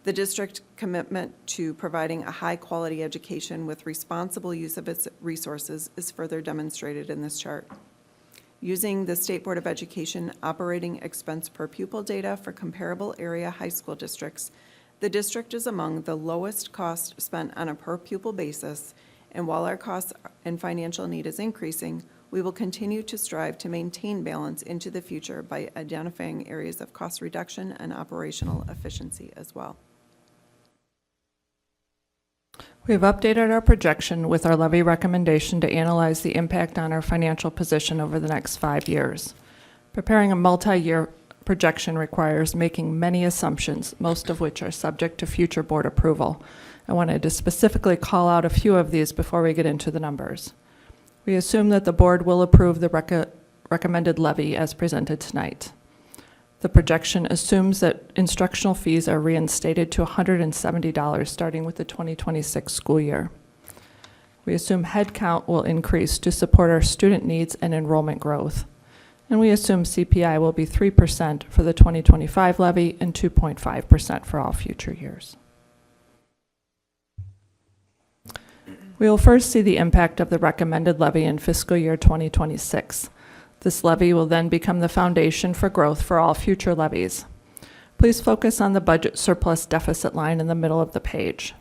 The district's commitment to providing a high-quality education with responsible use of its resources is further demonstrated in this chart. Using the State Board of Education operating expense per pupil data for comparable area high school districts, the district is among the lowest cost spent on a per pupil basis, and while our costs and financial need is increasing, we will continue to strive to maintain balance into the future by identifying areas of cost reduction and operational efficiency as well. We have updated our projection with our levy recommendation to analyze the impact on our financial position over the next 5 years. Preparing a multi-year projection requires making many assumptions, most of which are subject to future board approval. I wanted to specifically call out a few of these before we get into the numbers. We assume that the board will approve the recommended levy as presented tonight. The projection assumes that instructional fees are reinstated to $170 starting with the 2026 school year. We assume headcount will increase to support our student needs and enrollment growth. And we assume CPI will be 3% for the 2025 levy and 2.5% for all future years. We will first see the impact of the recommended levy in fiscal year 2026. This levy will then become the foundation for growth for all future levies. Please focus on the budget surplus deficit line in the middle of the page.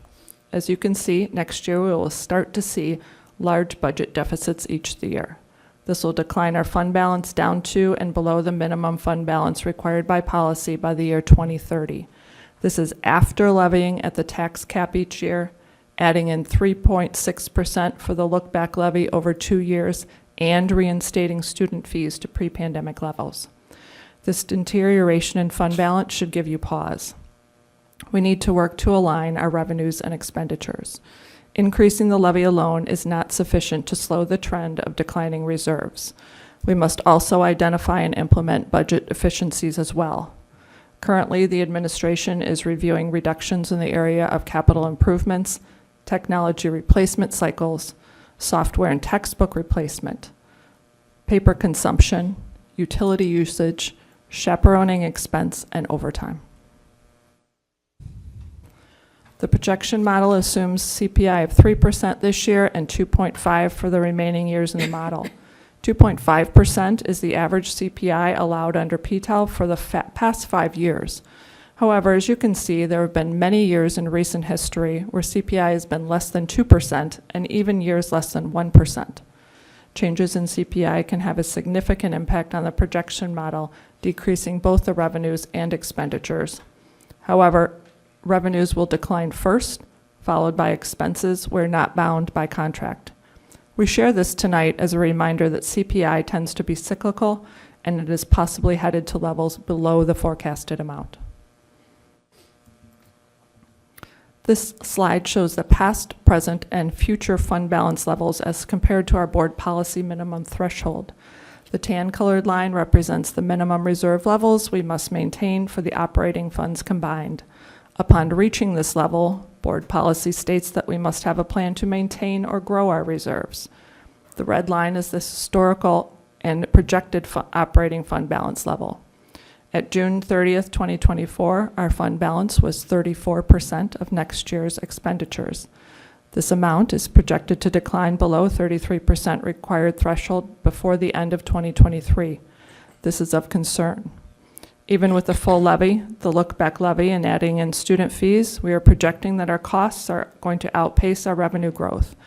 As you can see, next year we will start to see large budget deficits each year. This will decline our fund balance down to and below the minimum fund balance required by policy by the year 2030. This is after levying at the tax cap each year, adding in 3.6% for the look-back levy over 2 years, and reinstating student fees to pre-pandemic levels. This deterioration in fund balance should give you pause. We need to work to align our revenues and expenditures. Increasing the levy alone is not sufficient to slow the trend of declining reserves. We must also identify and implement budget efficiencies as well. Currently, the administration is reviewing reductions in the area of capital improvements, technology replacement cycles, software and textbook replacement. paper consumption, utility usage, chaperoning expense, and overtime. The projection model assumes CPI of 3% this year and 2.5% for the remaining years in the model. 2.5% is the average CPI allowed under PTEL for the past 5 years. However, as you can see, there have been many years in recent history where CPI has been less than 2% and even years less than 1%. Changes in CPI can have a significant impact on the projection model, decreasing both the revenues and expenditures. However, revenues will decline first, followed by expenses where not bound by contract. We share this tonight as a reminder that CPI tends to be cyclical and it is possibly headed to levels below the forecasted amount. This slide shows the past, present, and future fund balance levels as compared to our board policy minimum threshold. The tan-colored line represents the minimum reserve levels we must maintain for the operating funds combined. Upon reaching this level, board policy states that we must have a plan to maintain or grow our reserves. The red line is the historical and projected operating fund balance level. At June 30th, 2024, our fund balance was 34% of next year's expenditures. This amount is projected to decline below 33% required threshold before the end of 2023. This is of concern. Even with the full levy, the look-back levy, and adding in student fees, we are projecting that our costs are going to outpace our revenue growth.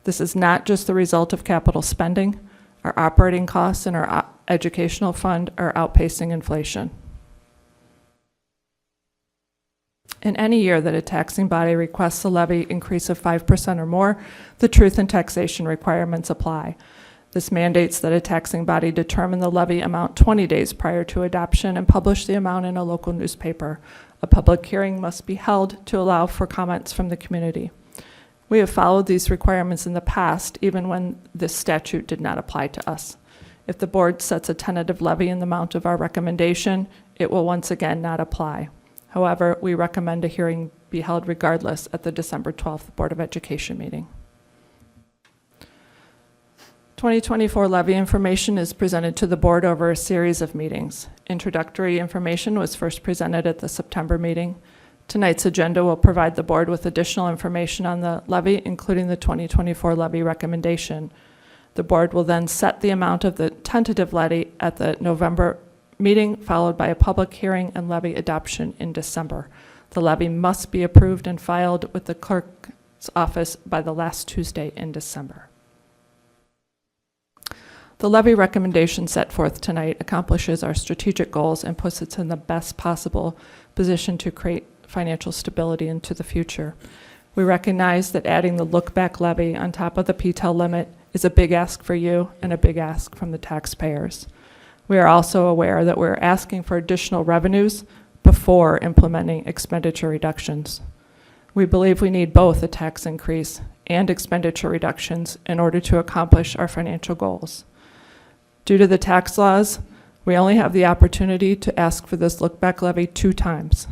This is not just the result of capital spending. Our operating costs and our educational fund are outpacing inflation. In any year that a taxing body requests a levy increase of 5% or more, the truth in taxation requirements apply. This mandates that a taxing body determine the levy amount 20 days prior to adoption and publish the amount in a local newspaper. A public hearing must be held to allow for comments from the community. We have followed these requirements in the past, even when this statute did not apply to us. If the board sets a tentative levy in the amount of our recommendation, it will once again not apply. However, we recommend a hearing be held regardless at the December 12th Board of Education meeting. 2024 levy information is presented to the board over a series of meetings. Introductory information was first presented at the September meeting. Tonight's agenda will provide the board with additional information on the levy, including the 2024 levy recommendation. The board will then set the amount of the tentative levy at the November meeting, followed by a public hearing and levy adoption in December. The levy must be approved and filed with the clerk's office by the last Tuesday in December. The levy recommendation set forth tonight accomplishes our strategic goals and puts us in the best possible position to create financial stability into the future. We recognize that adding the look-back levy on top of the PTEL limit is a big ask for you and a big ask from the taxpayers. We are also aware that we're asking for additional revenues before implementing expenditure reductions. We believe we need both a tax increase and expenditure reductions in order to accomplish our financial goals. Due to the tax laws, we only have the opportunity to ask for this look-back levy 2 times.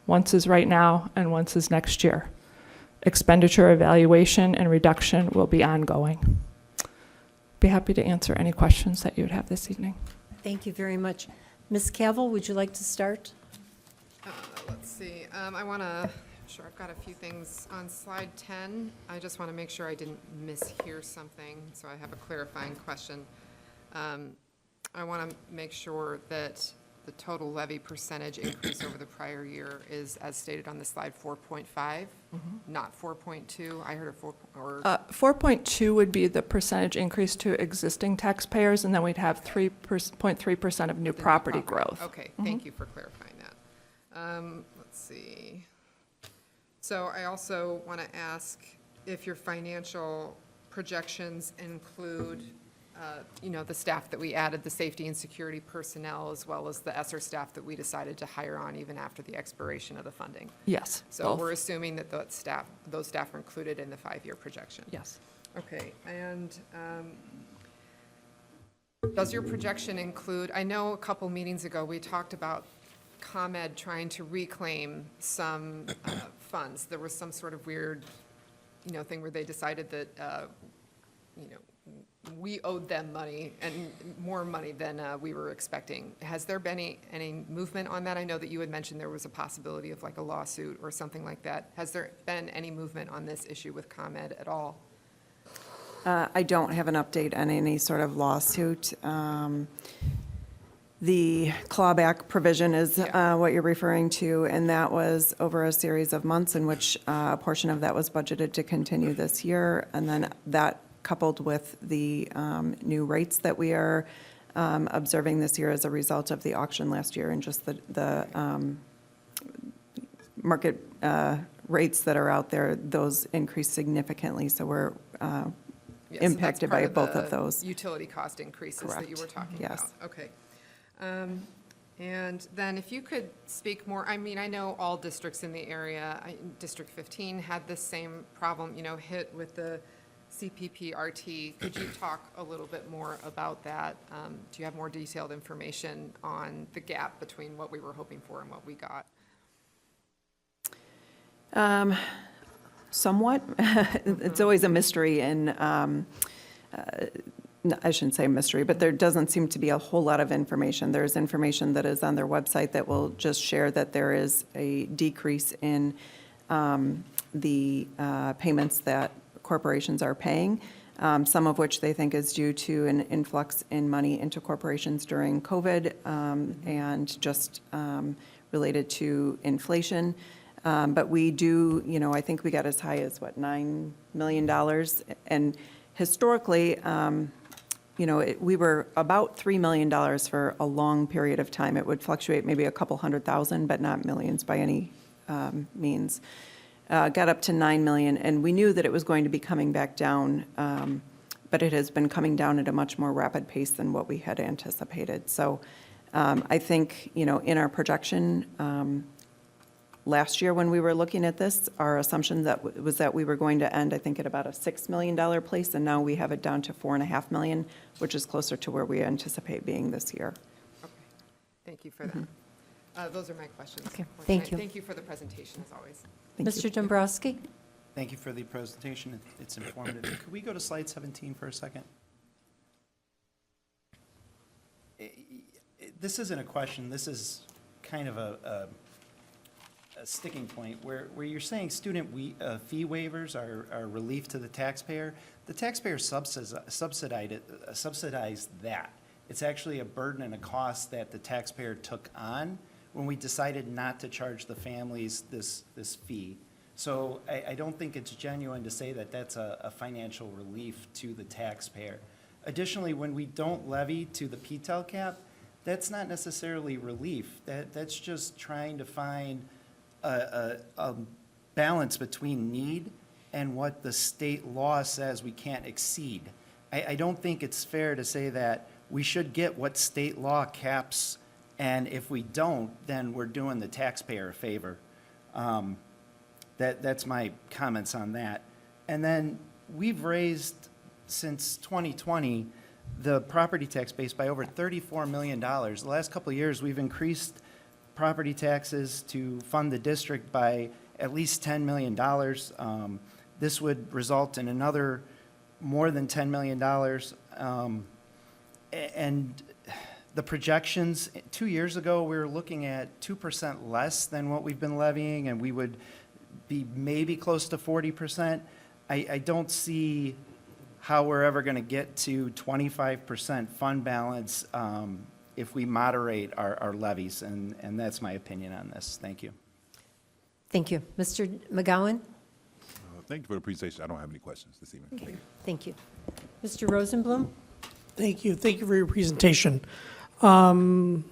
Once is right now, and once is next year. Expenditure evaluation and reduction will be ongoing. Be happy to answer any questions that you would have this evening. Thank you very much. Ms. Cavill, would you like to start? Let's see, sure, I've got a few things on slide 10. I just want to make sure I didn't mishear something, so I have a clarifying question. I want to make sure that the total levy percentage increase over the prior year is, as stated on the slide, 4.5, not 4.2. I heard a 4, or 4.2 would be the percentage increase to existing taxpayers, and then we'd have 3.3% of new property growth. Okay, thank you for clarifying that. Let's see. So I also want to ask if your financial projections include the staff that we added, the safety and security personnel, as well as the ESSER staff that we decided to hire on even after the expiration of the funding. Yes. So both. we're assuming that those staff are included in the 5-year projection. Yes. Okay, and does your projection include, I know a couple meetings ago we talked about ComEd trying to reclaim some funds. There was some sort of weird, thing where they decided that, we owed them money and more money than we were expecting. Has there been any movement on that? I know that you had mentioned there was a possibility of like a lawsuit or something like that. Has there been any movement on this issue with ComEd at all? I don't have an update on any sort of lawsuit. The clawback provision is what you're referring to, and that was over a series of months in which a portion of that was budgeted to continue this year. And then that coupled with the new rates that we are observing this year as a result of the auction last year and just the market rates that are out there, those increased significantly. So we're Yeah, so that's impacted part by both the of those. utility cost increases that you were Correct. talking Yes. about. Okay. And then if you could speak more, I mean, I know all districts in the area, District 15 had this same problem, hit with the CPPRT. Could you talk a little bit more about that? Do you have more detailed information on the gap between what we were hoping for and what we got? Somewhat. It's always a mystery, and I shouldn't say mystery, but there doesn't seem to be a whole lot of information. There's information that is on their website that will just share that there is a decrease in the payments that corporations are paying, some of which they think is due to an influx in money into corporations during COVID and just related to inflation. But we do, I think we got as high as, $9 million? And historically, we were about $3 million for a long period of time. It would fluctuate maybe a couple $100,000, but not millions by any means. Got up to $9 million, and we knew that it was going to be coming back down, but it has been coming down at a much more rapid pace than what we had anticipated. So I think, in our projection, last year when we were looking at this, our assumption was that we were going to end, I think, at about a $6 million place, and now we have it down to $4.5 million, which is closer to where we anticipate being this year. Okay. Thank you for that. Those are my questions. Okay, for thank tonight. you. Thank you for the presentation, as always. Thank you. Mr. Dombrowski? Thank you for the presentation. It's informative. Could we go to slide 17 for a second? This isn't a question. This is kind of a sticking point where you're saying student fee waivers are relief to the taxpayer. The taxpayer subsidize that. It's actually a burden and a cost that the taxpayer took on when we decided not to charge the families this fee. So I don't think it's genuine to say that that's a financial relief to the taxpayer. Additionally, when we don't levy to the PTEL cap, that's not necessarily relief. That's just trying to find a balance between need and what the state law says we can't exceed. I don't think it's fair to say that we should get what state law caps, and if we don't, then we're doing the taxpayer a favor. That's my comments on that. And then we've raised, since 2020, the property tax base by over $34 million. The last couple of years, we've increased property taxes to fund the district by at least $10 million. This would result in another more than $10 million. And the projections, 2 years ago, we were looking at 2% less than what we've been levying, and we would be maybe close to 40%. I don't see how we're ever going to get to 25% fund balance if we moderate our levies, and that's my opinion on this. Thank you. Thank you. Mr. McGowan? Thank you for the presentation. I don't have any questions this evening. Thank you. Thank you. Mr. Rosenblum? Thank you. Thank you for your presentation. My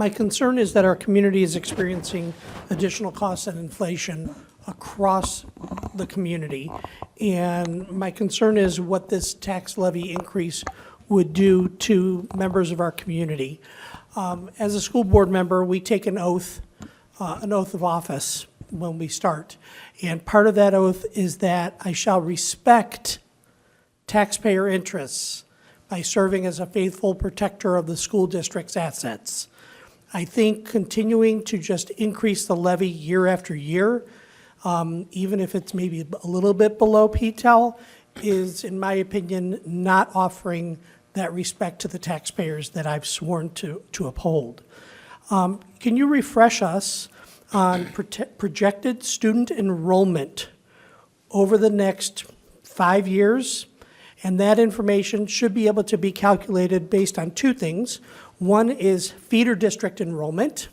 concern is that our community is experiencing additional costs and inflation across the community. And my concern is what this tax levy increase would do to members of our community. As a school board member, we take an oath of office when we start. And part of that oath is that I shall respect taxpayer interests by serving as a faithful protector of the school district's assets. I think continuing to just increase the levy year after year even if it's maybe a little bit below PTEL, is, in my opinion, not offering that respect to the taxpayers that I've sworn to uphold. Can you refresh us on projected student enrollment over the next 5 years? And that information should be able to be calculated based on two things. One is feeder district enrollment.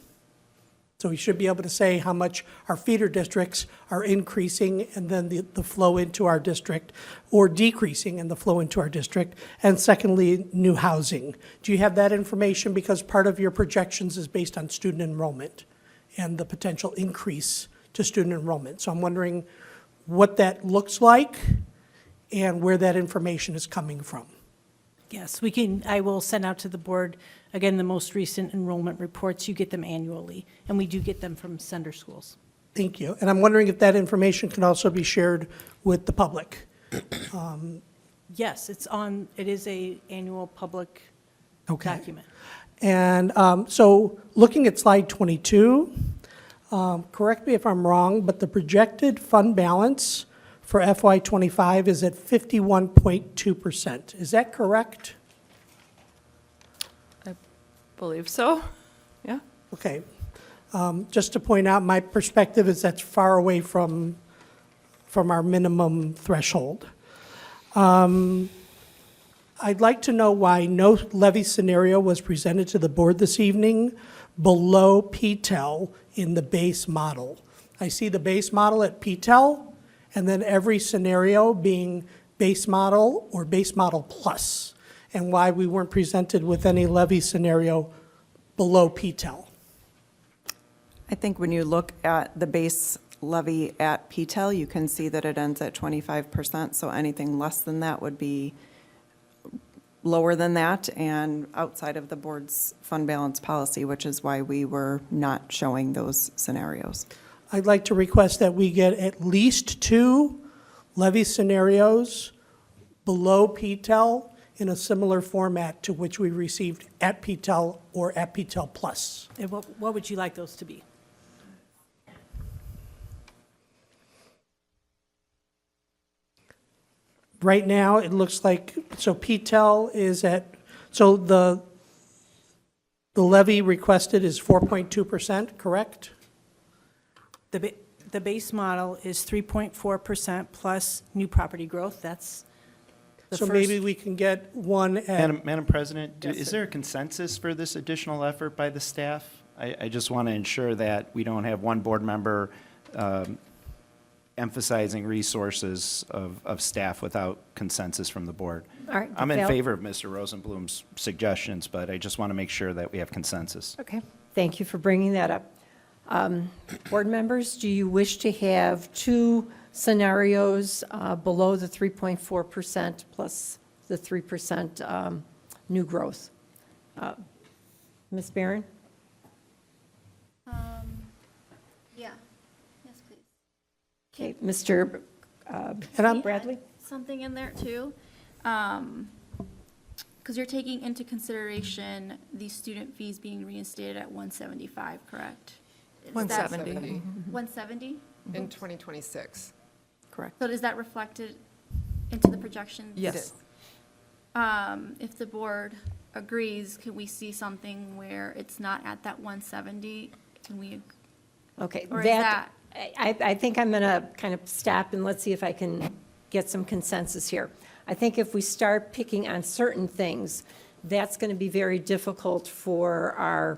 So we should be able to say how much our feeder districts are increasing and then the flow into our district, or decreasing and the flow into our district. And secondly, new housing. Do you have that information? Because part of your projections is based on student enrollment and the potential increase to student enrollment. So I'm wondering what that looks like and where that information is coming from. Yes, we can, I will send out to the board, again, the most recent enrollment reports. You get them annually, and we do get them from sender schools. Thank you. And I'm wondering if that information can also be shared with the public. Yes, it is a annual public Okay. document. And so looking at slide 22, correct me if I'm wrong, but the projected fund balance for FY25 is at 51.2%. Is that correct? I believe so. Yeah. Okay. Just to point out, my perspective is that's far away from our minimum threshold. I'd like to know why no levy scenario was presented to the board this evening below PTEL in the base model. I see the base model at PTEL, and then every scenario being base model or base model plus, and why we weren't presented with any levy scenario below PTEL. I think when you look at the base levy at PTEL, you can see that it ends at 25%, so anything less than that would be lower than that and outside of the board's fund balance policy, which is why we were not showing those scenarios. I'd like to request that we get at least 2 levy scenarios below PTEL in a similar format to which we received at PTEL or at PTEL plus. And what would you like those to be? Right now, it looks like, so PTEL is at, so the levy requested is 4.2%, correct? The base model is 3.4% plus new property growth. That's the So first. maybe we can get one at, Madam President, Yes, is sir. there a consensus for this additional effort by the staff? I just want to ensure that we don't have one board member emphasizing resources of staff without consensus from the board. All right. I'm in Val? favor of Mr. Rosenblum's suggestions, but I just want to make sure that we have consensus. Okay, thank you for bringing that up. Board members, do you wish to have 2 scenarios below the 3.4% plus the 3% new growth? Ms. Barron? Yeah, yes, please. Okay, Mr. and I'm, Bradley? Something in there too, because you're taking into consideration the student fees being reinstated at 175, correct? Is that- 170. 170? In 2026. Correct. So is that reflected into the projections? Yes. If the board agrees, can we see something where it's not at that 170? Can we, Okay, or is that? I think I'm going to kind of stop and let's see if I can get some consensus here. I think if we start picking on certain things, that's going to be very difficult for our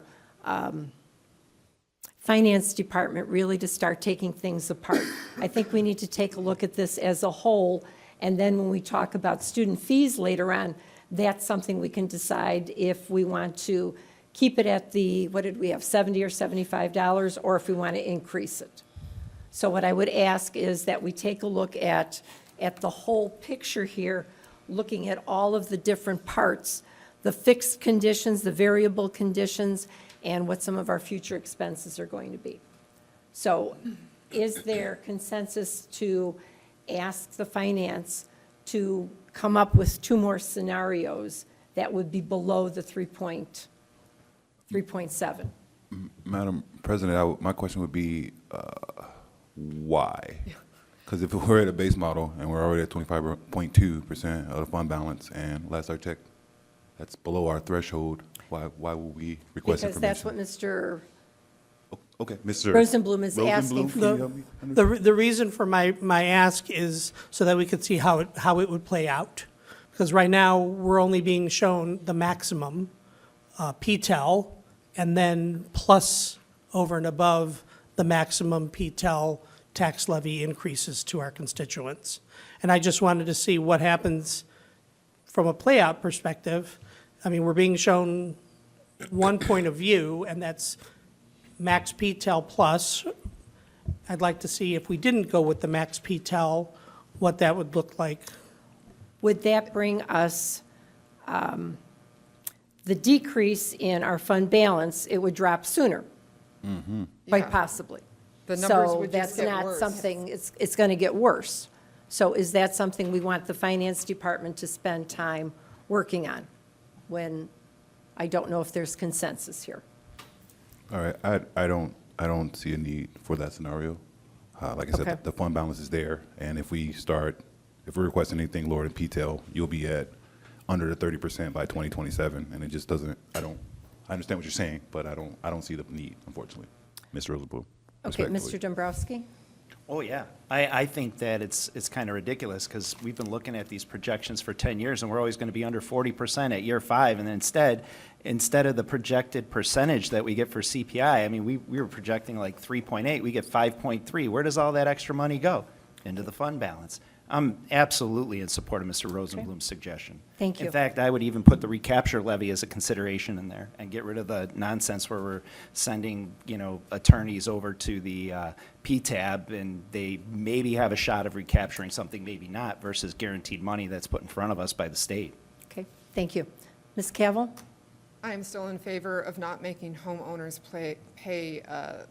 finance department really to start taking things apart. I think we need to take a look at this as a whole, and then when we talk about student fees later on, that's something we can decide if we want to keep it at the, what did we have, $70 or $75, or if we want to increase it. So what I would ask is that we take a look at the whole picture here, looking at all of the different parts, the fixed conditions, the variable conditions, and what some of our future expenses are going to be. So is there consensus to ask the finance to come up with 2 more scenarios that would be below the 3.7? Madam President, my question would be, why? Because if we're at a base model and we're already at 25.2% of the fund balance, and last I checked, that's below our threshold, why would we request Because that's what information? Mr. Okay, Mr. Rosenblum is asking for. can you help me understand? The reason for my ask is so that we could see how it would play out. Because right now, we're only being shown the maximum PTEL, and then plus over and above the maximum PTEL tax levy increases to our constituents. And I just wanted to see what happens from a playout perspective. I mean, we're being shown one point of view, and that's max PTEL plus. I'd like to see if we didn't go with the max PTEL, what that would look like. Would that bring us the decrease in our fund balance? It would drop sooner, quite Yeah. possibly. The numbers would So just that's get not worse. something, it's going to get worse. So is that something we want the finance department to spend time working on, when I don't know if there's consensus here? All right, I don't see a need for that scenario. Like I said, Okay. the fund balance is there, and if we're requesting anything lower than PTEL, you'll be at under the 30% by 2027, and it just doesn't, I understand what you're saying, but I don't see the need, unfortunately, Mr. Rosenblum. Okay, respectfully. Mr. Dombrowski? Oh, yeah. I think that it's kind of ridiculous because we've been looking at these projections for 10 years and we're always going to be under 40% at year 5. And then instead of the projected percentage that we get for CPI, I mean, we were projecting like 3.8, we get 5.3. Where does all that extra money go? Into the fund balance. I'm absolutely in support of Mr. Rosenblum's suggestion. Thank you. In fact, I would even put the recapture levy as a consideration in there and get rid of the nonsense where we're sending, attorneys over to the PTAB and they maybe have a shot of recapturing something, maybe not, versus guaranteed money that's put in front of us by the state. Okay, thank you. Ms. Cavill? I am still in favor of not making homeowners pay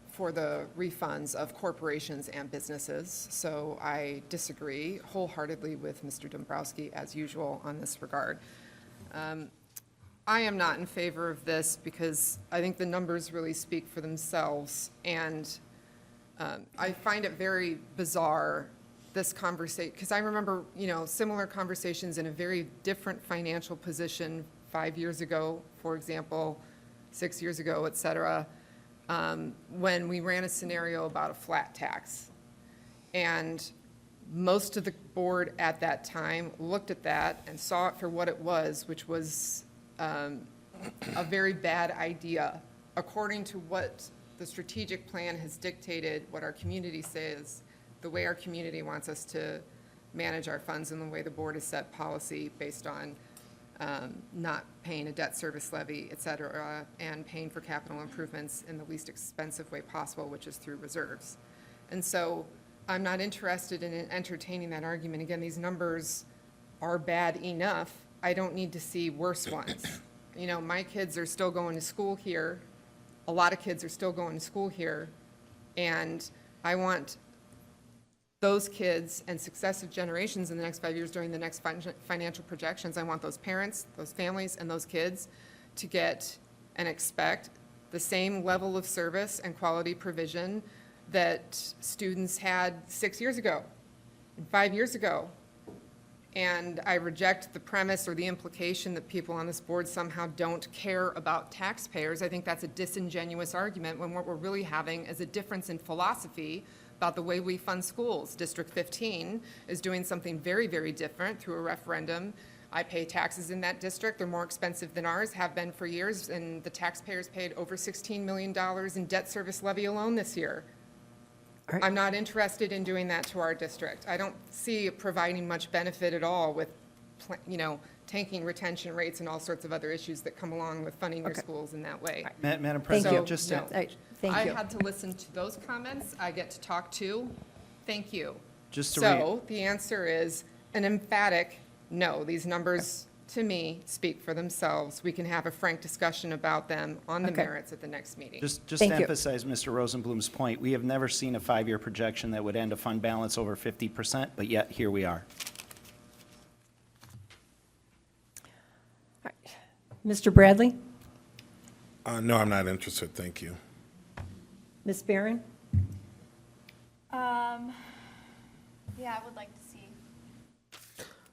for the refunds of corporations and businesses. So I disagree wholeheartedly with Mr. Dombrowski, as usual, on this regard. I am not in favor of this because I think the numbers really speak for themselves. And I find it very bizarre, this conversation, because I remember, similar conversations in a very different financial position 5 years ago, for example, 6 years ago, et cetera, when we ran a scenario about a flat tax. And most of the board at that time looked at that and saw it for what it was, which was a very bad idea. According to what the strategic plan has dictated, what our community says, the way our community wants us to manage our funds and the way the board has set policy based on not paying a debt service levy, et cetera, and paying for capital improvements in the least expensive way possible, which is through reserves. And so I'm not interested in entertaining that argument. Again, these numbers are bad enough. I don't need to see worse ones. My kids are still going to school here. A lot of kids are still going to school here. And I want those kids and successive generations in the next 5 years during the next financial projections, I want those parents, those families, and those kids to get and expect the same level of service and quality provision that students had 6 years ago, and 5 years ago. And I reject the premise or the implication that people on this board somehow don't care about taxpayers. I think that's a disingenuous argument when what we're really having is a difference in philosophy about the way we fund schools. District 15 is doing something very, very different through a referendum. I pay taxes in that district. They're more expensive than ours, have been for years, and the taxpayers paid over $16 million in debt service levy alone this year. Right. I'm not interested in doing that to our district. I don't see it providing much benefit at all with, tanking retention rates and all sorts of other issues that come along with funding your schools in that way. Madam Thank President, you. just No, to, Thank you. I had to listen to those comments. I get to talk too. Thank you. just to So the answer is an emphatic no. These numbers, to me, speak for themselves. We can have a frank discussion about them on the Okay. merits at the next meeting. Just Thank to you. emphasize Mr. Rosenblum's point, we have never seen a 5-year projection that would end a fund balance over 50%, but yet here we are. Mr. Bradley? No, I'm not interested, thank you. Ms. Barron? Yeah, I would like to see.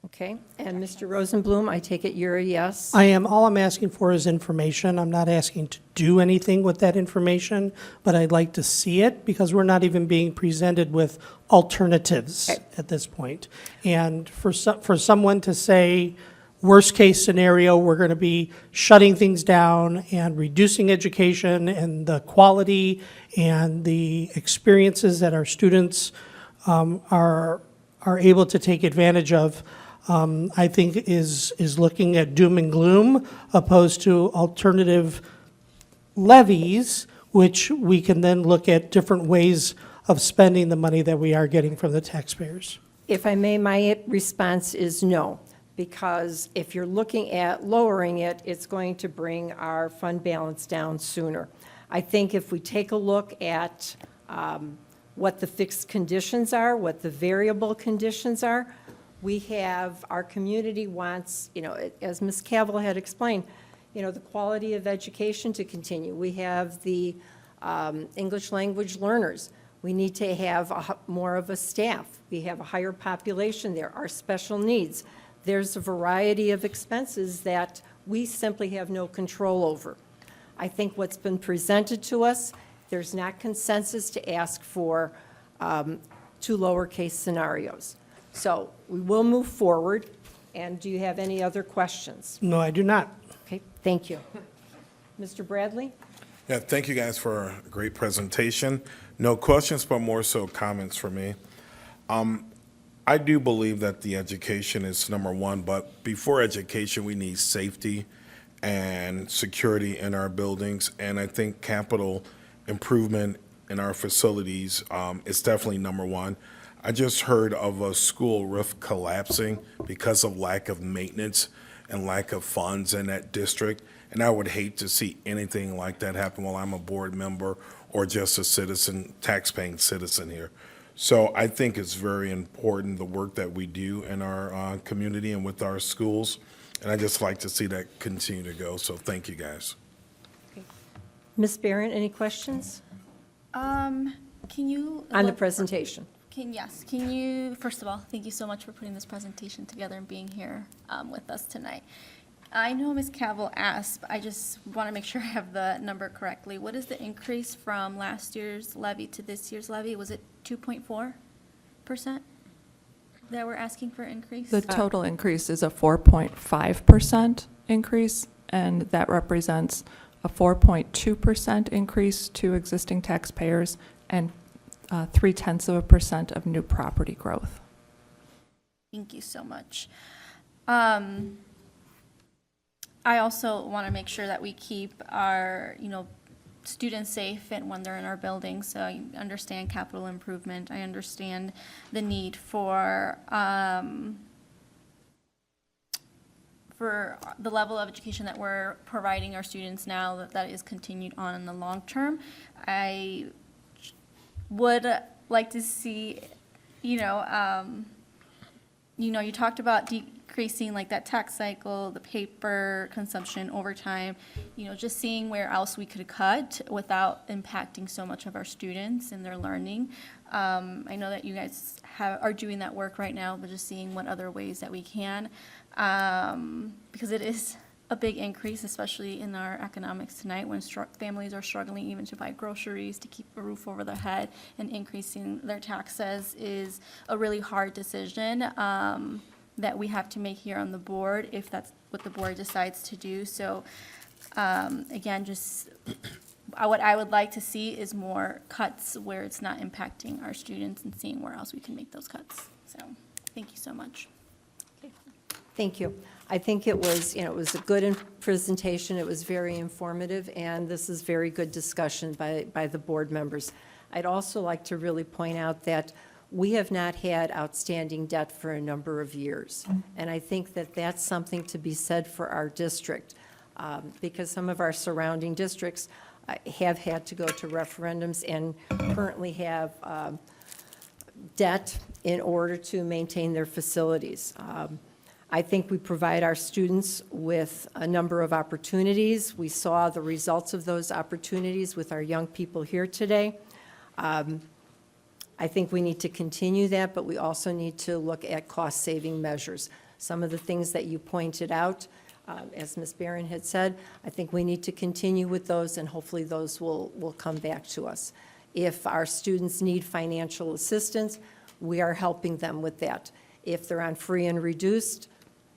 Okay, and Mr. Rosenblum, I take it you're a yes? I am, all I'm asking for is information. I'm not asking to do anything with that information, but I'd like to see it because we're not even being presented with alternatives Okay. at this point. And for someone to say, worst-case scenario, we're going to be shutting things down and reducing education and the quality and the experiences that our students are able to take advantage of, I think is looking at doom and gloom opposed to alternative levies, which we can then look at different ways of spending the money that we are getting from the taxpayers. If I may, my response is no, because if you're looking at lowering it, it's going to bring our fund balance down sooner. I think if we take a look at what the fixed conditions are, what the variable conditions are, we have, our community wants, as Ms. Cavill had explained, the quality of education to continue. We have the English language learners. We need to have more of a staff. We have a higher population there, our special needs. There's a variety of expenses that we simply have no control over. I think what's been presented to us, there's not consensus to ask for two lowercase scenarios. So we will move forward. And do you have any other questions? No, I do not. Okay, thank you. Mr. Bradley? Yeah, thank you guys for a great presentation. No questions, but more so comments for me. I do believe that the education is number one, but before education, we need safety and security in our buildings. And I think capital improvement in our facilities is definitely number one. I just heard of a school roof collapsing because of lack of maintenance and lack of funds in that district. And I would hate to see anything like that happen while I'm a board member or just a citizen, tax-paying citizen here. So I think it's very important, the work that we do in our community and with our schools. And I just like to see that continue to go. So thank you, guys. Ms. Barron, any questions Can you? on the presentation? Can you, first of all, thank you so much for putting this presentation together and being here with us tonight. I know Ms. Cavill asked, but I just want to make sure I have the number correctly. What is the increase from last year's levy to this year's levy? Was it 2.4% that we're asking for increase? The total increase is a 4.5% increase, and that represents a 4.2% increase to existing taxpayers and 0.3% of new property growth. Thank you so much. I also want to make sure that we keep our, students safe and when they're in our buildings. So I understand capital improvement. I understand the need for the level of education that we're providing our students now, that is continued on in the long term. I would like to see, you talked about decreasing like that tax cycle, the paper consumption over time, just seeing where else we could cut without impacting so much of our students and their learning. I know that you guys are doing that work right now, but just seeing what other ways that we can, because it is a big increase, especially in our economics tonight when families are struggling even to buy groceries, to keep a roof over their head, and increasing their taxes is a really hard decision that we have to make here on the board if that's what the board decides to do. So again, just what I would like to see is more cuts where it's not impacting our students and seeing where else we can make those cuts. So thank you so much. Thank you. I think it was, it was a good presentation. It was very informative, and this is very good discussion by the board members. I'd also like to really point out that we have not had outstanding debt for a number of years, and I think that that's something to be said for our district, because some of our surrounding districts have had to go to referendums and currently have debt in order to maintain their facilities. I think we provide our students with a number of opportunities. We saw the results of those opportunities with our young people here today. I think we need to continue that, but we also need to look at cost-saving measures. Some of the things that you pointed out, as Ms. Barron had said, I think we need to continue with those, and hopefully those will come back to us. If our students need financial assistance, we are helping them with that. If they're on free and reduced,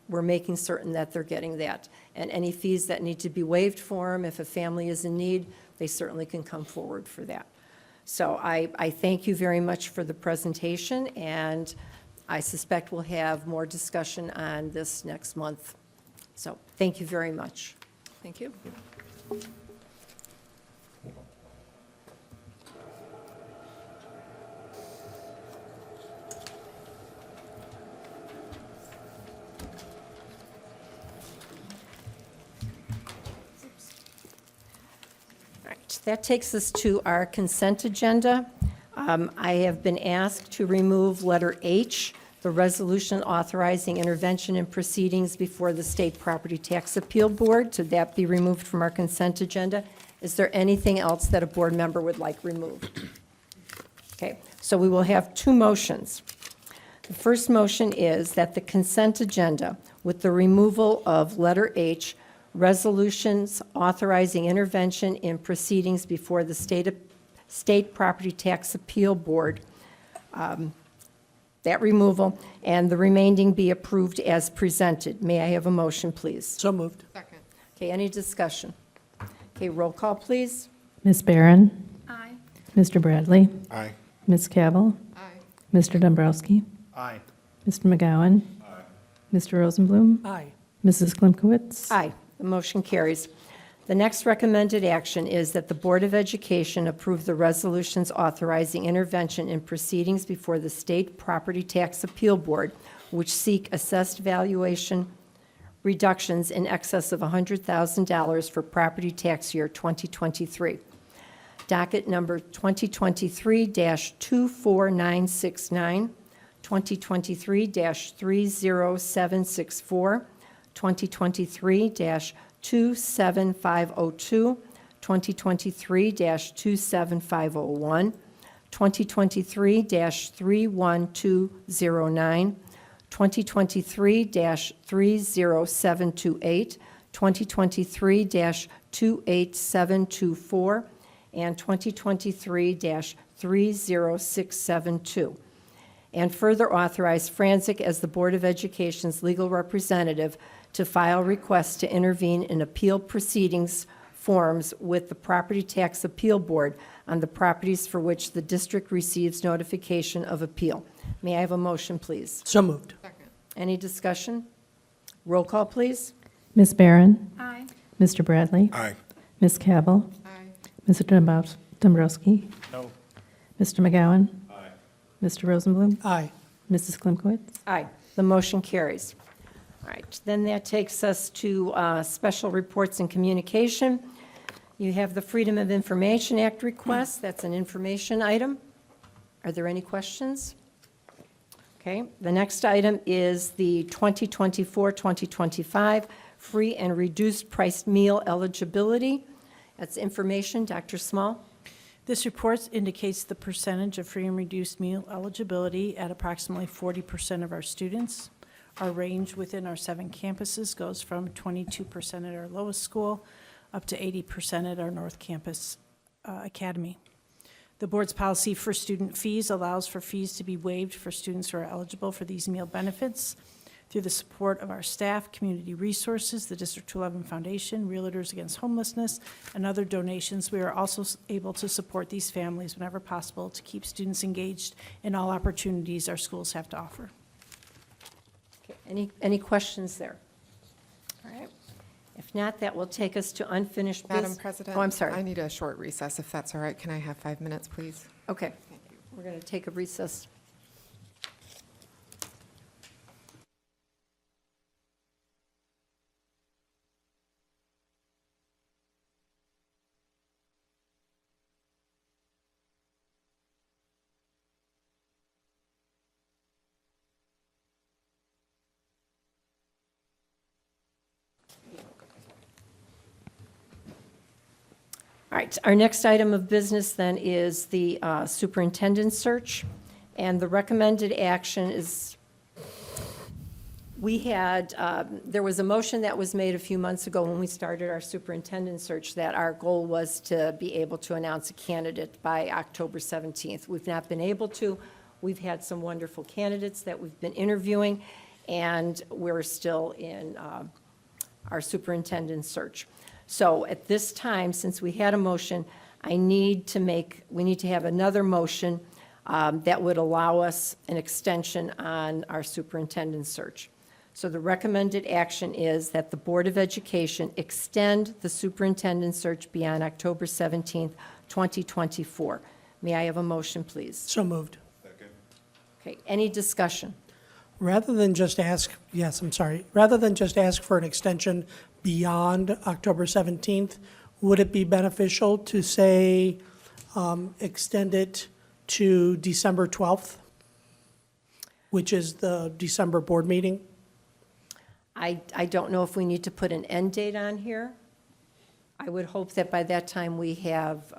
we're making certain that they're getting that. And any fees that need to be waived for them, if a family is in need, they certainly can come forward for that. So I thank you very much for the presentation, and I suspect we'll have more discussion on this next month. So thank you very much. Thank you. All right, that takes us to our consent agenda. I have been asked to remove letter H, the resolution authorizing intervention in proceedings before the State Property Tax Appeal Board. Should that be removed from our consent agenda? Is there anything else that a board member would like removed? Okay, so we will have two motions. The first motion is that the consent agenda, with the removal of letter H, resolutions authorizing intervention in proceedings before the State Property Tax Appeal Board, that removal, and the remaining be approved as presented. May I have a motion, please? So moved. Second. Okay, any discussion? Okay, roll call, please. Ms. Barron. Aye. Mr. Bradley. Aye. Ms. Cavill. Aye. Mr. Dombrowski. Aye. Mr. McGowan. Mr. Rosenblum. Aye. Mrs. Klimkowitz. Aye, the motion carries. The next recommended action is that the Board of Education approve the resolutions authorizing intervention in proceedings before the State Property Tax Appeal Board, which seek assessed valuation reductions in excess of $100,000 for property tax year 2023. Docket number 2023-24969, 2023-30764, 2023-27502, 2023-27501, 2023-31209, 2023-30728, 2023-28724, and 2023-30672. And further authorize Franzik as the Board of Education's legal representative to file requests to intervene in appeal proceedings forms with the Property Tax Appeal Board on the properties for which the district receives notification of appeal. May I have a motion, please? So moved. Second. Any discussion? Roll call, please. Ms. Barron. Aye. Mr. Bradley. Aye. Ms. Cavill. Aye. Mr. Dombrowski. No. Mr. McGowan. Mr. Rosenblum. Aye. Mrs. Klimkowitz. Aye. The motion carries. All right, then that takes us to special reports and communication. You have the Freedom of Information Act request. That's an information item. Are there any questions? Okay, the next item is the 2024-2025 free and reduced price meal eligibility. That's information. Dr. Small? This report indicates the percentage of free and reduced meal eligibility at approximately 40% of our students. Our range within our 7 campuses goes from 22% at our lowest school up to 80% at our North Campus Academy. The board's policy for student fees allows for fees to be waived for students who are eligible for these meal benefits. Through the support of our staff, community resources, the District 211 Foundation, Realtors Against Homelessness, and other donations, we are also able to support these families whenever possible to keep students engaged in all opportunities our schools have to offer. Okay, any questions there? All right. If not, that will take us to unfinished business. Madam President? Oh, I'm sorry. I need a short recess, if that's all right. Can I have 5 minutes, please? Okay. We're going to take a recess. All right, our next item of business then is the superintendent search. And the recommended action is, there was a motion that was made a few months ago when we started our superintendent search that our goal was to be able to announce a candidate by October 17th. We've not been able to. We've had some wonderful candidates that we've been interviewing, and we're still in our superintendent search. So at this time, since we had a motion, we need to have another motion that would allow us an extension on our superintendent search. So the recommended action is that the Board of Education extend the superintendent search beyond October 17th, 2024. May I have a motion, please? So moved. Okay, any discussion? Rather than just ask for an extension beyond October 17th, would it be beneficial to say, extend it to December 12th, which is the December board meeting? I don't know if we need to put an end date on here. I would hope that by that time we have,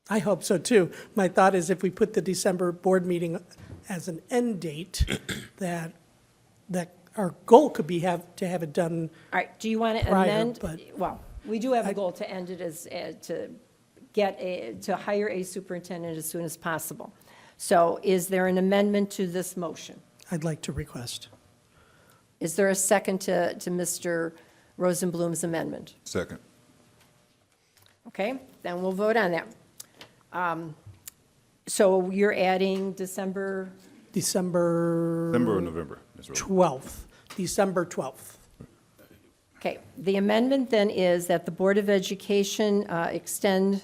I hope so too. My thought is if we put the December board meeting as an end date, that our goal could be to have it done. all right, do you want to Prior, amend? but- Well, we do have a goal to end it to hire a superintendent as soon as possible. So is there an amendment to this motion? I'd like to request. Is there a second to Mr. Rosenblum's amendment? Second. Okay, then we'll vote on that. So you're adding December, December December or November? Ms. Rose? 12th, December 12th. okay. The amendment then is that the Board of Education extend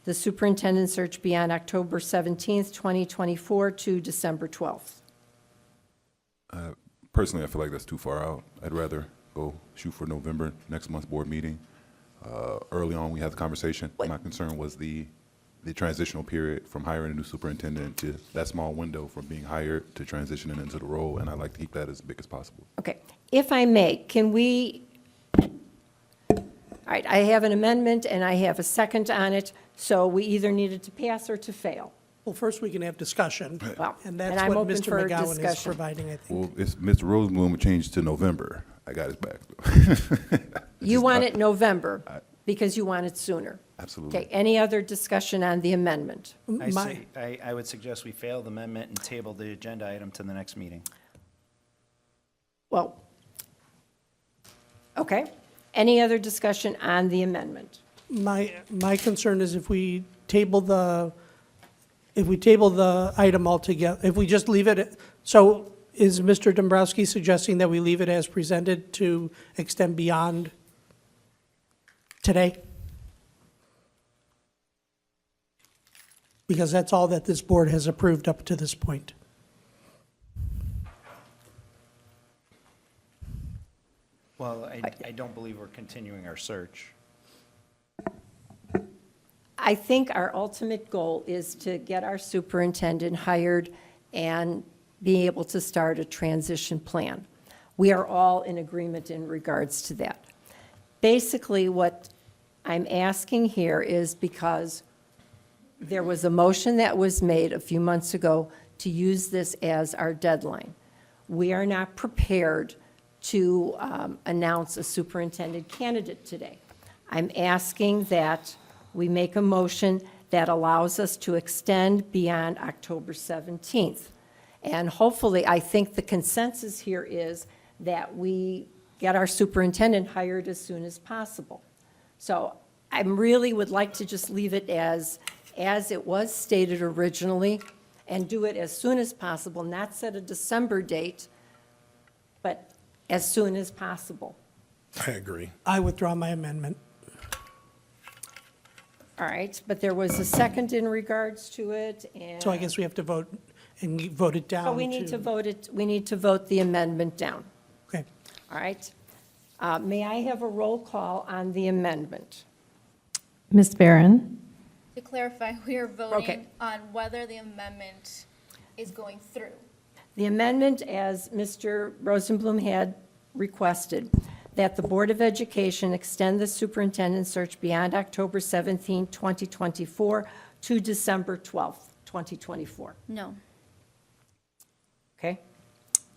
the superintendent search beyond October 17th, 2024 to December 12th. Personally, I feel like that's too far out. I'd rather go shoot for November, next month's board meeting. Early on, we had the conversation. My concern was the transitional period from hiring a new superintendent to that small window from being hired to transitioning into the role, and I'd like to keep that as big as possible. Okay, if I may, can we, all right, I have an amendment and I have a second on it, so we either need it to pass or to fail. Well, first we can have discussion, Well, and and that's I'm what open Mr. for McGowan is discussion. providing, I think. Well, it's Mr. Rosenblum changed to November. I got his back. You want it November because you want it sooner. Absolutely. Okay, any other discussion on the amendment? I would suggest we fail the amendment and table the agenda item to the next meeting. Well, okay. Any other discussion on the amendment? My concern is if we table the item altogether, if we just leave it, so is Mr. Dombrowski suggesting that we leave it as presented to extend beyond today? Because that's all that this board has approved up to this point. Well, I don't believe we're continuing our search. I think our ultimate goal is to get our superintendent hired and be able to start a transition plan. We are all in agreement in regards to that. Basically, what I'm asking here is because there was a motion that was made a few months ago to use this as our deadline. We are not prepared to announce a superintendent candidate today. I'm asking that we make a motion that allows us to extend beyond October 17th. And hopefully, I think the consensus here is that we get our superintendent hired as soon as possible. So I really would like to just leave it as it was stated originally and do it as soon as possible, not set a December date, but as soon as possible. I agree. I withdraw my amendment. All right, but there was a second in regards to it, and. So I guess we have to vote and vote it down. Oh, we need to vote it, we need to vote the amendment down. Okay. All right. May I have a roll call on the amendment? Ms. Barron, To clarify, we are Okay. voting on whether the amendment is going through. The amendment, as Mr. Rosenblum had requested, that the Board of Education extend the superintendent search beyond October 17, 2024 to December 12th, 2024. No. Okay?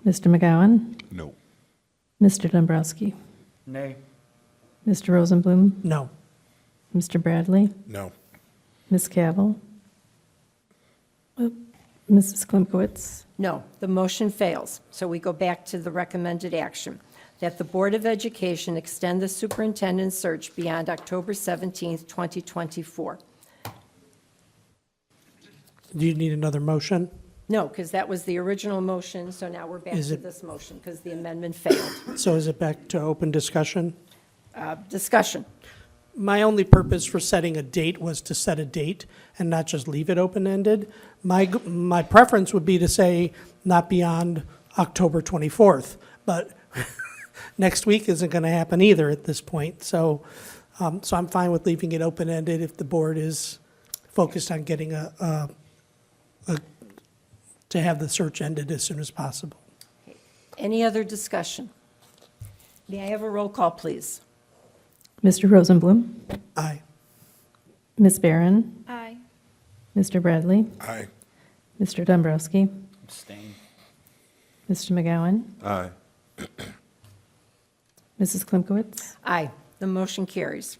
Mr. McGowan? No. Mr. Dombrowski? Nay. Mr. Rosenblum? No. Mr. Bradley? No. Ms. Cavill? Mrs. Klimkowitz? No, the motion fails. So we go back to the recommended action, that the Board of Education extend the superintendent search beyond October 17th, 2024. Do you need another motion? No, because that was the original motion, so now we're back Is to it- this motion, because the amendment failed. So is it back to open discussion? Discussion. My only purpose for setting a date was to set a date and not just leave it open-ended. My preference would be to say not beyond October 24th, but next week isn't going to happen either at this point. So I'm fine with leaving it open-ended if the board is focused on getting to have the search ended as soon as possible. Any other discussion? May I have a roll call, please? Mr. Rosenblum? Aye. Ms. Barron? Aye. Mr. Bradley? Aye. Mr. Dombrowski? Abstain. Mr. McGowan? Aye. Mrs. Klimkowitz? Aye, the motion carries.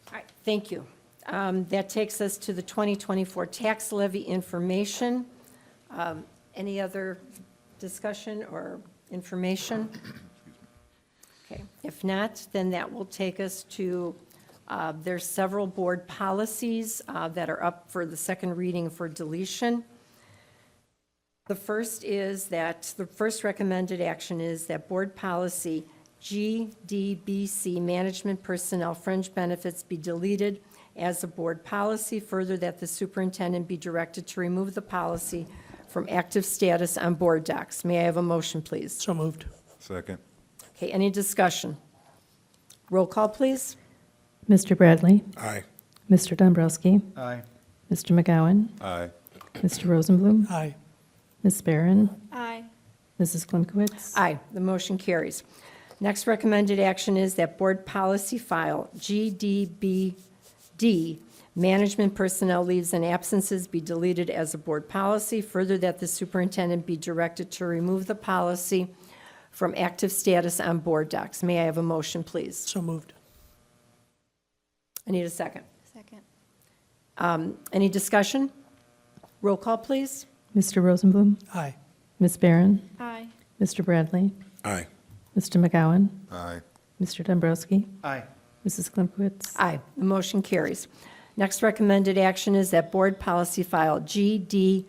All right, thank you. That takes us to the 2024 tax levy information. Any other discussion or information? Okay, if not, then that will take us to, there's several board policies that are up for the second reading for deletion. The first is that, the first recommended action is that board policy GDBC, management personnel fringe benefits, be deleted as a board policy. Further, that the superintendent be directed to remove the policy from active status on board docs. May I have a motion, please? So moved. Second. Okay, any discussion? Roll call, please. Mr. Bradley? Aye. Mr. Dombrowski? Aye. Mr. McGowan? Aye. Mr. Rosenblum? Aye. Ms. Barron? Aye. Mrs. Klimkowitz? Aye, the motion carries. Next recommended action is that board policy file GDBD, management personnel leaves and absences, be deleted as a board policy. Further, that the superintendent be directed to remove the policy from active status on board docs. May I have a motion, please? So moved. I need a second. Second. Any discussion? Roll call, please. Mr. Rosenblum? Aye. Ms. Barron? Aye. Mr. Bradley? Aye. Mr. McGowan? Aye. Mr. Dombrowski? Aye. Mrs. Klimkowitz? Aye, the motion carries. Next recommended action is that board policy file GDBE,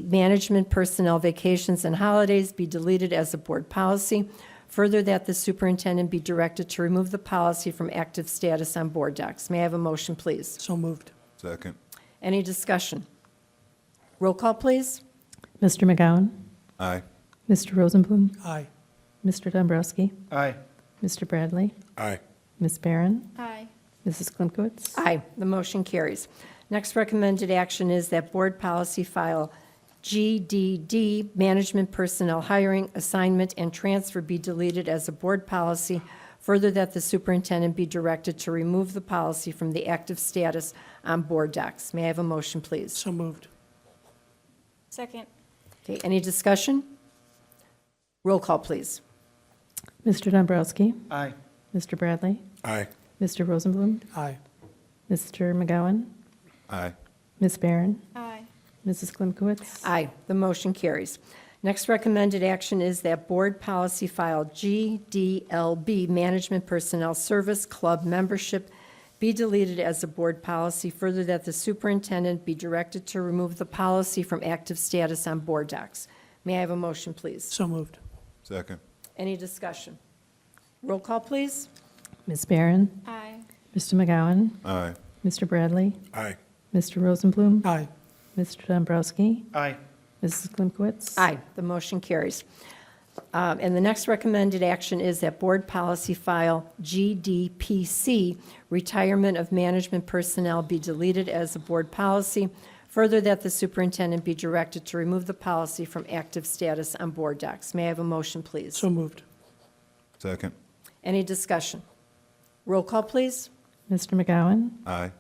management personnel vacations and holidays, be deleted as a board policy. Further, that the superintendent be directed to remove the policy from active status on board docs. May I have a motion, please? So moved. Second. Any discussion? Roll call, please. Mr. McGowan? Aye. Mr. Rosenblum? Aye. Mr. Dombrowski? Aye. Mr. Bradley? Aye. Ms. Barron? Aye. Mrs. Klimkowitz? Aye, the motion carries. Next recommended action is that board policy file GDD, management personnel hiring, assignment, and transfer, be deleted as a board policy. Further, that the superintendent be directed to remove the policy from the active status on board docs. May I have a motion, please? So moved. Second. Okay, any discussion? Roll call, please. Mr. Dombrowski? Aye. Mr. Bradley? Aye. Mr. Rosenblum? Aye. Mr. McGowan? Aye. Ms. Barron? Aye. Mrs. Klimkowitz? Aye, the motion carries. Next recommended action is that board policy file GDLB, management personnel service club membership, be deleted as a board policy. Further, that the superintendent be directed to remove the policy from active status on board docs. May I have a motion, please? So moved. Second. Any discussion? Roll call, please. Ms. Barron? Aye. Mr. McGowan? Aye. Mr. Bradley? Aye. Mr. Rosenblum? Aye. Mr. Dombrowski? Aye. Mrs. Klimkowitz? Aye, the motion carries. And the next recommended action is that board policy file GDPC, retirement of management personnel, be deleted as a board policy. Further, that the superintendent be directed to remove the policy from active status on board docs. May I have a motion, please? So moved. Second. Any discussion? Roll call, please. Mr. McGowan? Aye.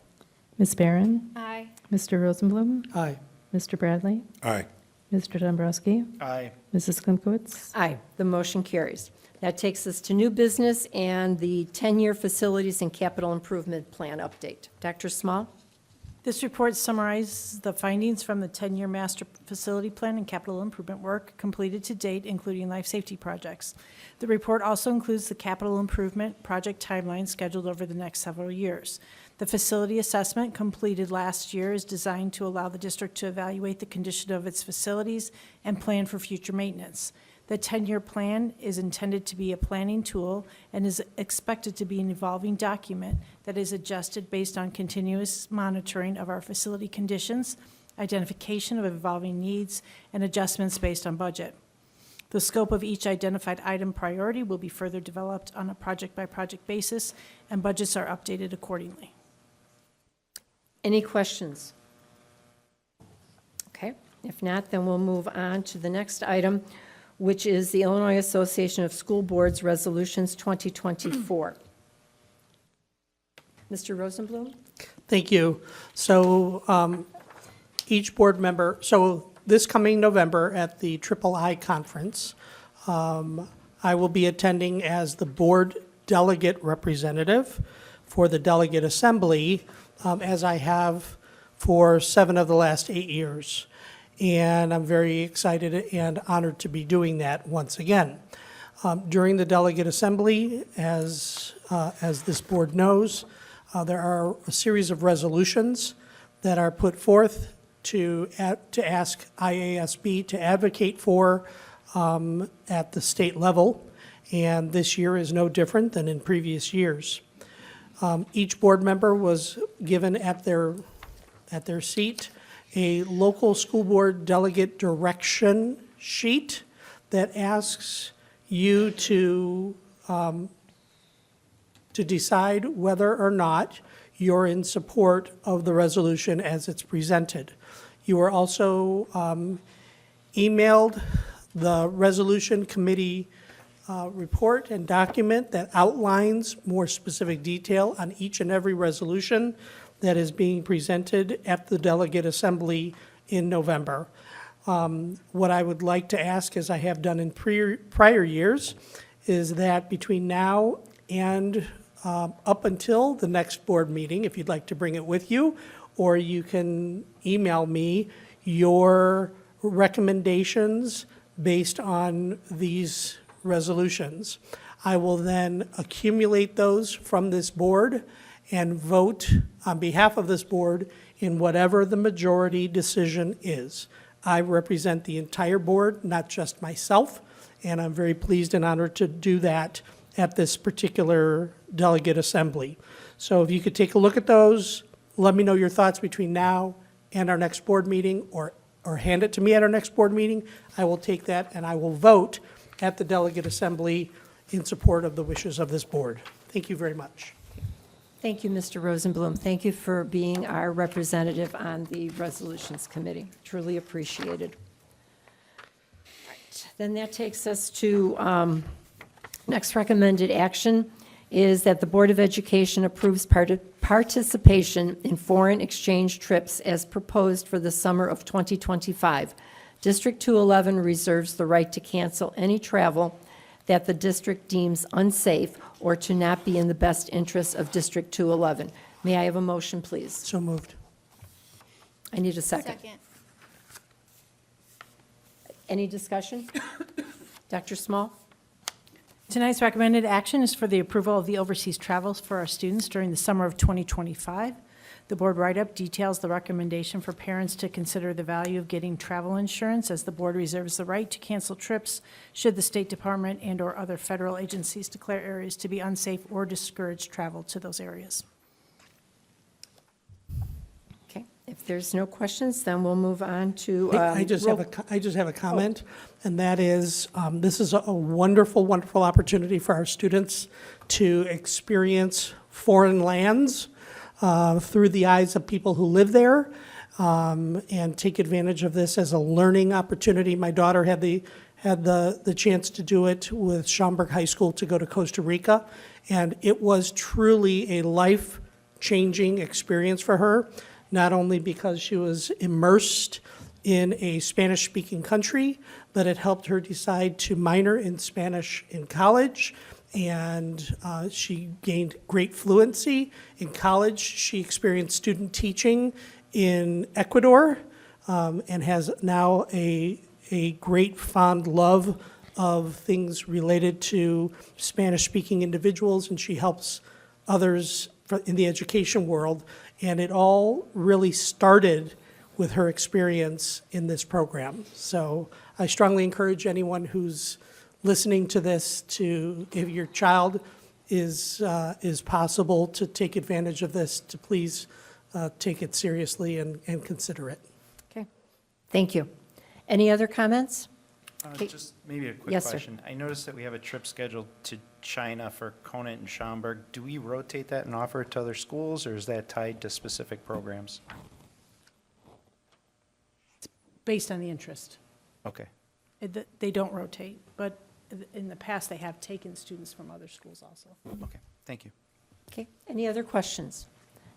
Ms. Barron? Aye. Mr. Rosenblum? Aye. Mr. Bradley? Aye. Mr. Dombrowski? Aye. Mrs. Klimkowitz? Aye, the motion carries. That takes us to new business and the 10-year Facilities and Capital Improvement Plan update. Dr. Small? This report summarizes the findings from the 10-year master facility plan and capital improvement work completed to date, including life safety projects. The report also includes the capital improvement project timeline scheduled over the next several years. The facility assessment completed last year is designed to allow the district to evaluate the condition of its facilities and plan for future maintenance. The 10-year plan is intended to be a planning tool and is expected to be an evolving document that is adjusted based on continuous monitoring of our facility conditions, identification of evolving needs, and adjustments based on budget. The scope of each identified item priority will be further developed on a project-by-project basis, and budgets are updated accordingly. Any questions? Okay, if not, then we'll move on to the next item, which is the Illinois Association of School Boards Resolutions 2024. Mr. Rosenblum? Thank you. So each board member, so this coming November at the Triple I Conference, I will be attending as the board delegate representative for the delegate assembly, as I have for 7 of the last 8 years. And I'm very excited and honored to be doing that once again. During the delegate assembly, as this board knows, there are a series of resolutions that are put forth to ask IASB to advocate for at the state level, and this year is no different than in previous years. Each board member was given at their seat a local school board delegate direction sheet that asks you to decide whether or not you're in support of the resolution as it's presented. You are also emailed the resolution committee report and document that outlines more specific detail on each and every resolution that is being presented at the delegate assembly in November. What I would like to ask, as I have done in prior years, is that between now and up until the next board meeting, if you'd like to bring it with you, or you can email me your recommendations based on these resolutions. I will then accumulate those from this board and vote on behalf of this board in whatever the majority decision is. I represent the entire board, not just myself, and I'm very pleased and honored to do that at this particular delegate assembly. So if you could take a look at those, let me know your thoughts between now and our next board meeting, or hand it to me at our next board meeting. I will take that and I will vote at the delegate assembly in support of the wishes of this board. Thank you very much. Thank you, Mr. Rosenblum. Thank you for being our representative on the Resolutions Committee. Truly appreciated. All right, then that takes us to next recommended action is that the Board of Education approves participation in foreign exchange trips as proposed for the summer of 2025. District 211 reserves the right to cancel any travel that the district deems unsafe or to not be in the best interest of District 211. May I have a motion, please? So moved. I need a second. Any discussion? Dr. Small? Tonight's recommended action is for the approval of the overseas travels for our students during the summer of 2025. The board write-up details the recommendation for parents to consider the value of getting travel insurance, as the board reserves the right to cancel trips should the State Department and/or other federal agencies declare areas to be unsafe or discourage travel to those areas. Okay, if there's no questions, then we'll move on to. I just have a comment, and that is, this is a wonderful, wonderful opportunity for our students to experience foreign lands through the eyes of people who live there, and take advantage of this as a learning opportunity. My daughter had had the chance to do it with Schaumburg High School to go to Costa Rica, and it was truly a life-changing experience for her, not only because she was immersed in a Spanish-speaking country, but it helped her decide to minor in Spanish in college, and she gained great fluency. In college, she experienced student teaching in Ecuador, and has now a great fond love of things related to Spanish-speaking individuals, and she helps others in the education world. And it all really started with her experience in this program. So I strongly encourage anyone who's listening to this to, if your child is possible to take advantage of this, to please take it seriously and consider it. Okay, thank you. Any other comments? Okay. Just maybe a quick Yes, sir. question. I noticed that we have a trip scheduled to China for Conant and Schaumburg. Do we rotate that and offer it to other schools, or is that tied to specific programs? Based on the interest. Okay. They don't rotate, but in the past, they have taken students from other schools also. Okay, thank you. Okay, any other questions?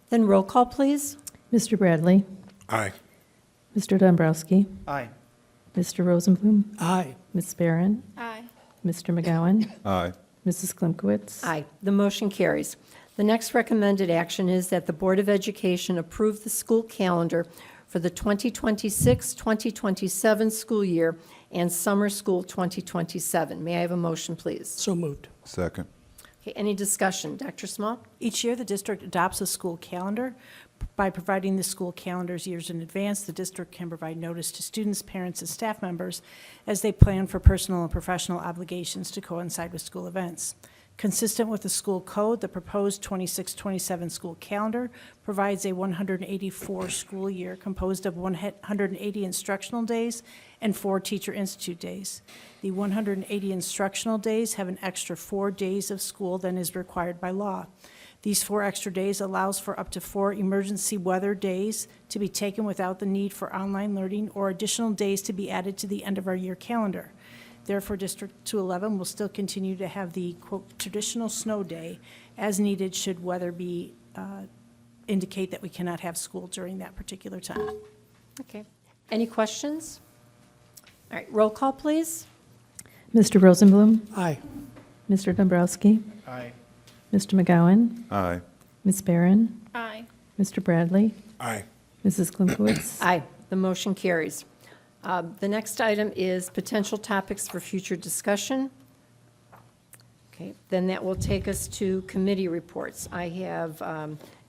Then roll call, please. Mr. Bradley, Aye. Mr. Dombrowski, Aye. Mr. Rosenblum, Aye. Ms. Barron, Aye. Mr. McGowan, Aye. Mrs. Klimkowitz. Aye, the motion carries. The next recommended action is that the Board of Education approve the school calendar for the 2026-2027 school year and summer school 2027. May I have a motion, please? So moved. Second. Okay, any discussion? Dr. Small? Each year, the district adopts a school calendar. By providing the school calendars years in advance, the district can provide notice to students, parents, and staff members as they plan for personal and professional obligations to coincide with school events. Consistent with the school code, the proposed 26-27 school calendar provides a 184 school year composed of 180 instructional days and 4 Teacher Institute days. The 180 instructional days have an extra 4 days of school than is required by law. These 4 extra days allows for up to 4 emergency weather days to be taken without the need for online learning or additional days to be added to the end of our year calendar. Therefore, District 211 will still continue to have the, quote, traditional snow day as needed should weather be, indicate that we cannot have school during that particular time. Okay. Any questions? All right, roll call, please. Mr. Rosenblum, Aye. Mr. Dombrowski, Aye. Mr. McGowan, Aye. Ms. Barron, Aye. Mr. Bradley, Aye. Mrs. Klimkowitz. Aye, the motion carries. The next item is potential topics for future discussion. Okay, then that will take us to committee reports. I have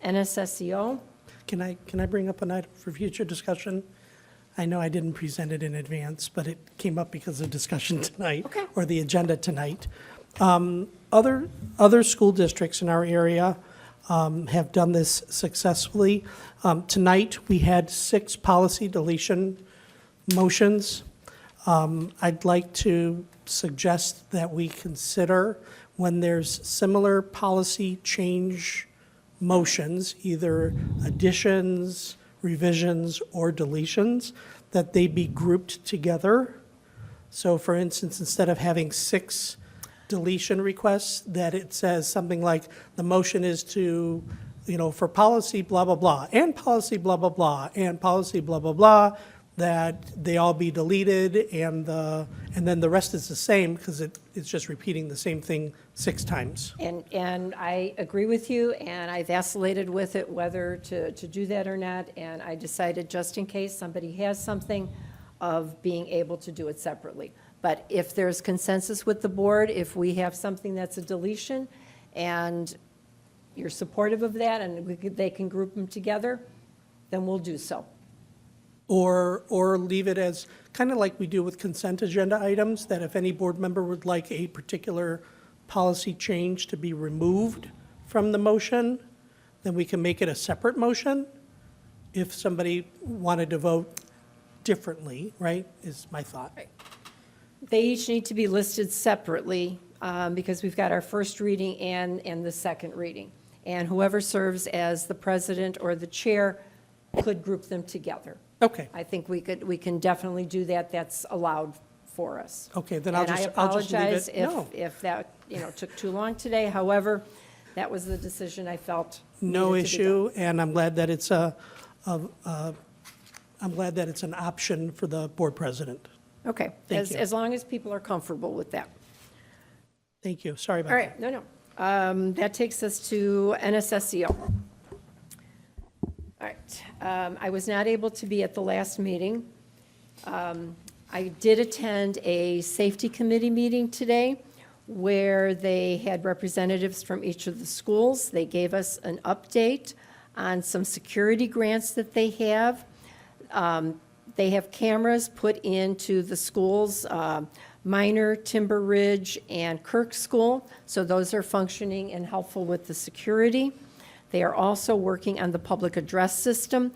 NSSEO. Can I bring up an item for future discussion? I know I didn't present it in advance, but it came up because of discussion tonight. Okay. Or the agenda tonight. Other school districts in our area have done this successfully. Tonight, we had 6 policy deletion motions. I'd like to suggest that we consider when there's similar policy change motions, either additions, revisions, or deletions, that they be grouped together. So for instance, instead of having 6 deletion requests, that it says something like, the motion is to, for policy blah, blah, blah, and policy blah, blah, blah, and policy blah, blah, blah, that they all be deleted, and then the rest is the same, because it's just repeating the same thing 6 times. And I agree with you, and I vacillated with it whether to do that or not, and I decided, just in case somebody has something, of being able to do it separately. But if there's consensus with the board, if we have something that's a deletion, and you're supportive of that, and they can group them together, then we'll do so. Or leave it as, kind of like we do with consent agenda items, that if any board member would like a particular policy change to be removed from the motion, then we can make it a separate motion. If somebody wanted to vote differently, right, is my thought. Right. They each need to be listed separately, because we've got our first reading and the second reading. And whoever serves as the president or the chair could group them together. Okay. I think we can definitely do that. That's allowed for us. Okay, then I'll just leave it. And I apologize No. if that, took too long today. However, that was the decision I felt No needed to be issue, and I'm glad that it's I'm glad that it's an option for the board president. done. Okay, Thank you. as long as people are comfortable with that. Thank you, sorry about All that. right, no. That takes us to NSSEO. All right, I was not able to be at the last meeting. I did attend a safety committee meeting today where they had representatives from each of the schools. They gave us an update on some security grants that they have. They have cameras put into the schools, Minor, Timber Ridge, and Kirk School, so those are functioning and helpful with the security. They are also working on the public address system.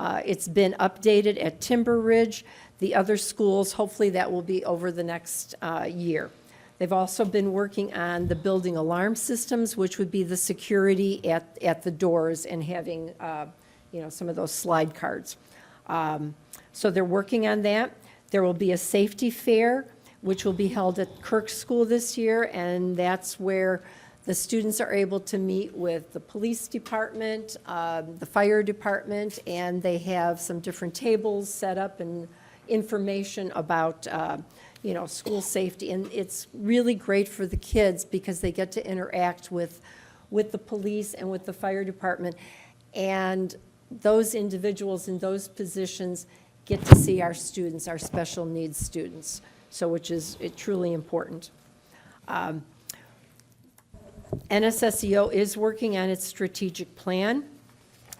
It's been updated at Timber Ridge. The other schools, hopefully that will be over the next year. They've also been working on the building alarm systems, which would be the security at the doors and having, some of those slide cards. So they're working on that. There will be a safety fair, which will be held at Kirk School this year, and that's where the students are able to meet with the police department, the fire department, and they have some different tables set up and information about, school safety. And it's really great for the kids because they get to interact with the police and with the fire department. And those individuals in those positions get to see our students, our special needs students, so which is truly important. NSSEO is working on its strategic plan.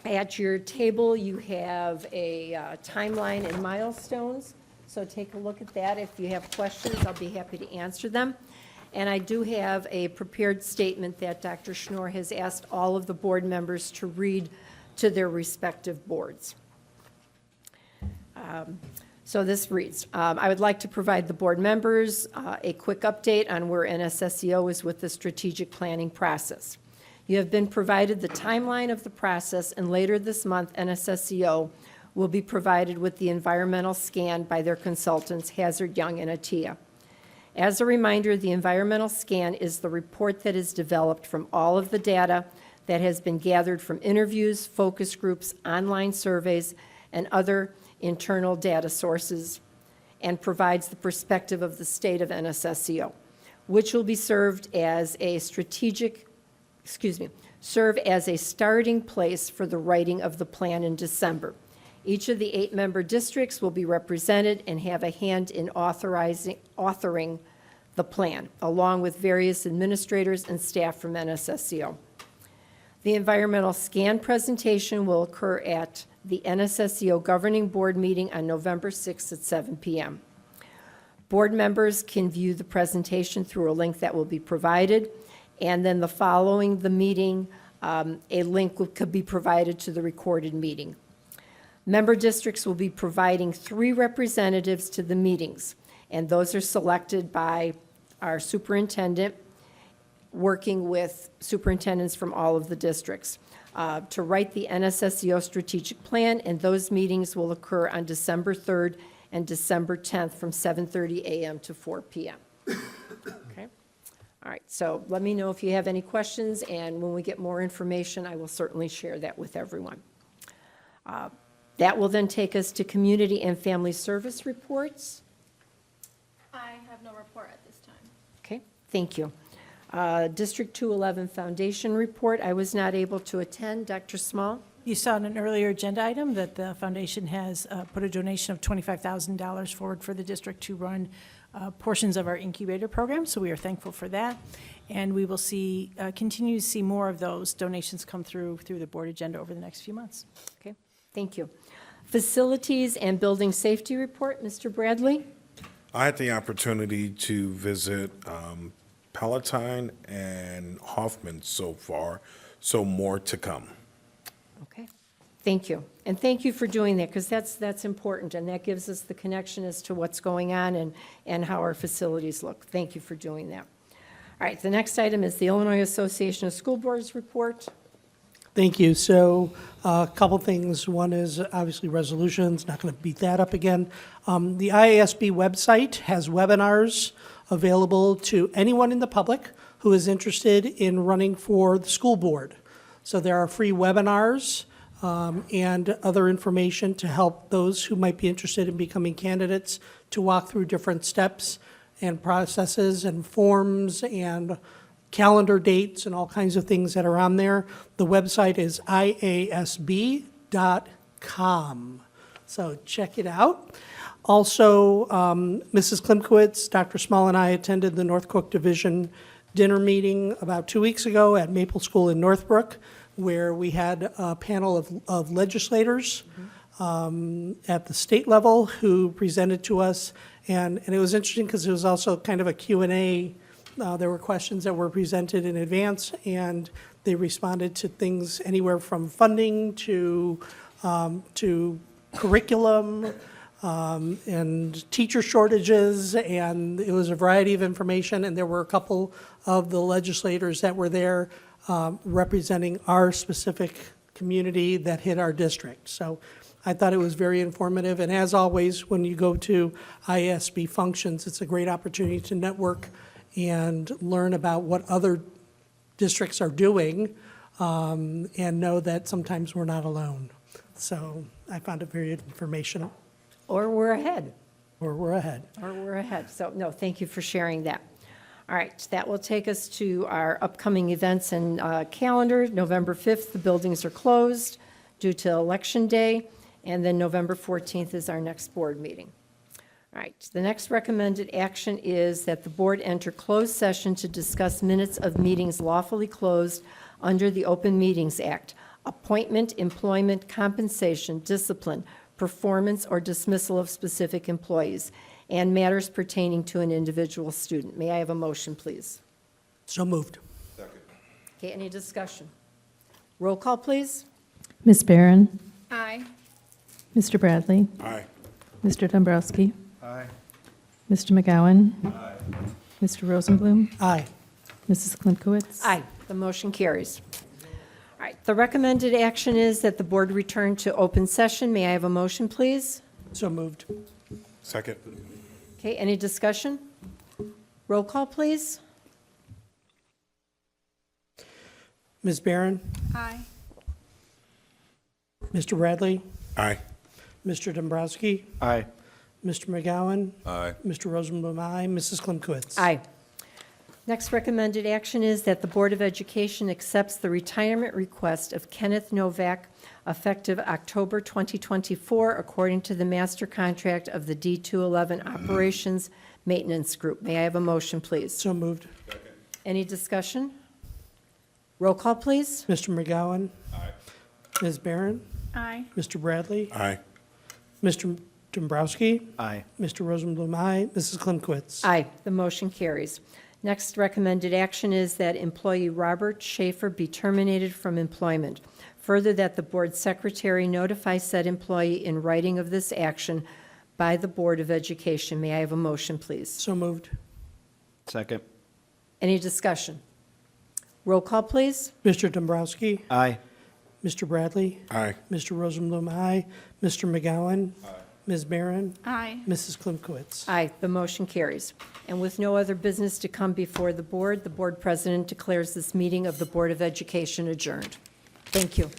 At your table, you have a timeline and milestones, so take a look at that. If you have questions, I'll be happy to answer them. And I do have a prepared statement that Dr. Schnorr has asked all of the board members to read to their respective boards. So this reads, I would like to provide the board members a quick update on where NSSEO is with the strategic planning process. You have been provided the timeline of the process, and later this month, NSSEO will be provided with the environmental scan by their consultants, Hazard, Young, and Attia. As a reminder, the environmental scan is the report that is developed from all of the data that has been gathered from interviews, focus groups, online surveys, and other internal data sources, and provides the perspective of the state of NSSEO, which will be serve as a starting place for the writing of the plan in December. Each of the 8-member districts will be represented and have a hand in authoring the plan, along with various administrators and staff from NSSEO. The environmental scan presentation will occur at the NSSEO Governing Board meeting on November 6th at 7 p.m. Board members can view the presentation through a link that will be provided, and then following the meeting, a link could be provided to the recorded meeting. Member districts will be providing 3 representatives to the meetings, and those are selected by our superintendent, working with superintendents from all of the districts to write the NSSEO strategic plan, and those meetings will occur on December 3rd and December 10th from 7:30 a.m. to 4 p.m. Okay? All right, so let me know if you have any questions, and when we get more information, I will certainly share that with everyone. That will then take us to community and family service reports. I have no report at this time. Okay, thank you. District 211 Foundation report, I was not able to attend. Dr. Small? You saw in an earlier agenda item that the foundation has put a donation of $25,000 forward for the district to run portions of our incubator program, so we are thankful for that. And we will continue to see more of those donations come through the board agenda over the next few months. Okay, thank you. Facilities and building safety report, Mr. Bradley? I had the opportunity to visit Palatine and Hoffman so far, so more to come. Okay, thank you. And thank you for doing that, because that's important, and that gives us the connection as to what's going on and how our facilities look. Thank you for doing that. All right, the next item is the Illinois Association of School Boards report. Thank you. So a couple things. One is obviously resolutions, not going to beat that up again. The IASB website has webinars available to anyone in the public who is interested in running for the school board. So there are free webinars and other information to help those who might be interested in becoming candidates to walk through different steps and processes and forms and calendar dates and all kinds of things that are on there. The website is iasb.com. So check it out. Also, Mrs. Klimkowitz, Dr. Small, and I attended the North Cook Division dinner meeting about 2 weeks ago at Maple School in Northbrook, where we had a panel of legislators at the state level who presented to us. And it was interesting because it was also kind of a Q&A. There were questions that were presented in advance, and they responded to things anywhere from funding to curriculum and teacher shortages, and it was a variety of information. And there were a couple of the legislators that were there representing our specific community that hit our district. So I thought it was very informative. And as always, when you go to IASB functions, it's a great opportunity to network and learn about what other districts are doing, and know that sometimes we're not alone. So I found it very informational. Or we're ahead. Or we're ahead. Or we're ahead. So, no, thank you for sharing that. All right, that will take us to our upcoming events and calendar. November 5th, the buildings are closed due to Election Day, and then November 14th is our next board meeting. All right, the next recommended action is that the board enter closed session to discuss minutes of meetings lawfully closed under the Open Meetings Act, appointment, employment, compensation, discipline, performance, or dismissal of specific employees, and matters pertaining to an individual student. May I have a motion, please? So moved. Okay, any discussion? Roll call, please. Ms. Barron, Aye. Mr. Bradley, Aye. Mr. Dombrowski, Aye. Mr. McGowan, Mr. Rosenblum, Aye. Mrs. Klimkowitz. Aye, the motion carries. All right, the recommended action is that the board return to open session. May I have a motion, please? So moved. Second. Okay, any discussion? Roll call, please. Ms. Barron, Aye. Mr. Bradley, Aye. Mr. Dombrowski, Aye. Mr. McGowan, Aye. Mr. Rosenblum, aye. Mrs. Klimkowitz. Aye. Next recommended action is that the Board of Education accepts the retirement request of Kenneth Novak effective October 2024 according to the master contract of the D211 Operations Maintenance Group. May I have a motion, please? So moved. Any discussion? Roll call, please. Mr. McGowan. Aye. Ms. Barron, Aye. Mr. Bradley, Aye. Mr. Dombrowski, Aye. Mr. Rosenblum, aye. Mrs. Klimkowitz. Aye, the motion carries. Next recommended action is that employee Robert Schaefer be terminated from employment. Further, that the board secretary notify said employee in writing of this action by the Board of Education. May I have a motion, please? So moved. Second. Any discussion? Roll call, please. Mr. Dombrowski, Aye. Mr. Bradley, Aye. Mr. Rosenblum, aye. Mr. McGowan, Ms. Barron, Aye. Mrs. Klimkowitz. Aye, the motion carries. And with no other business to come before the board president declares this meeting of the Board of Education adjourned. Thank you.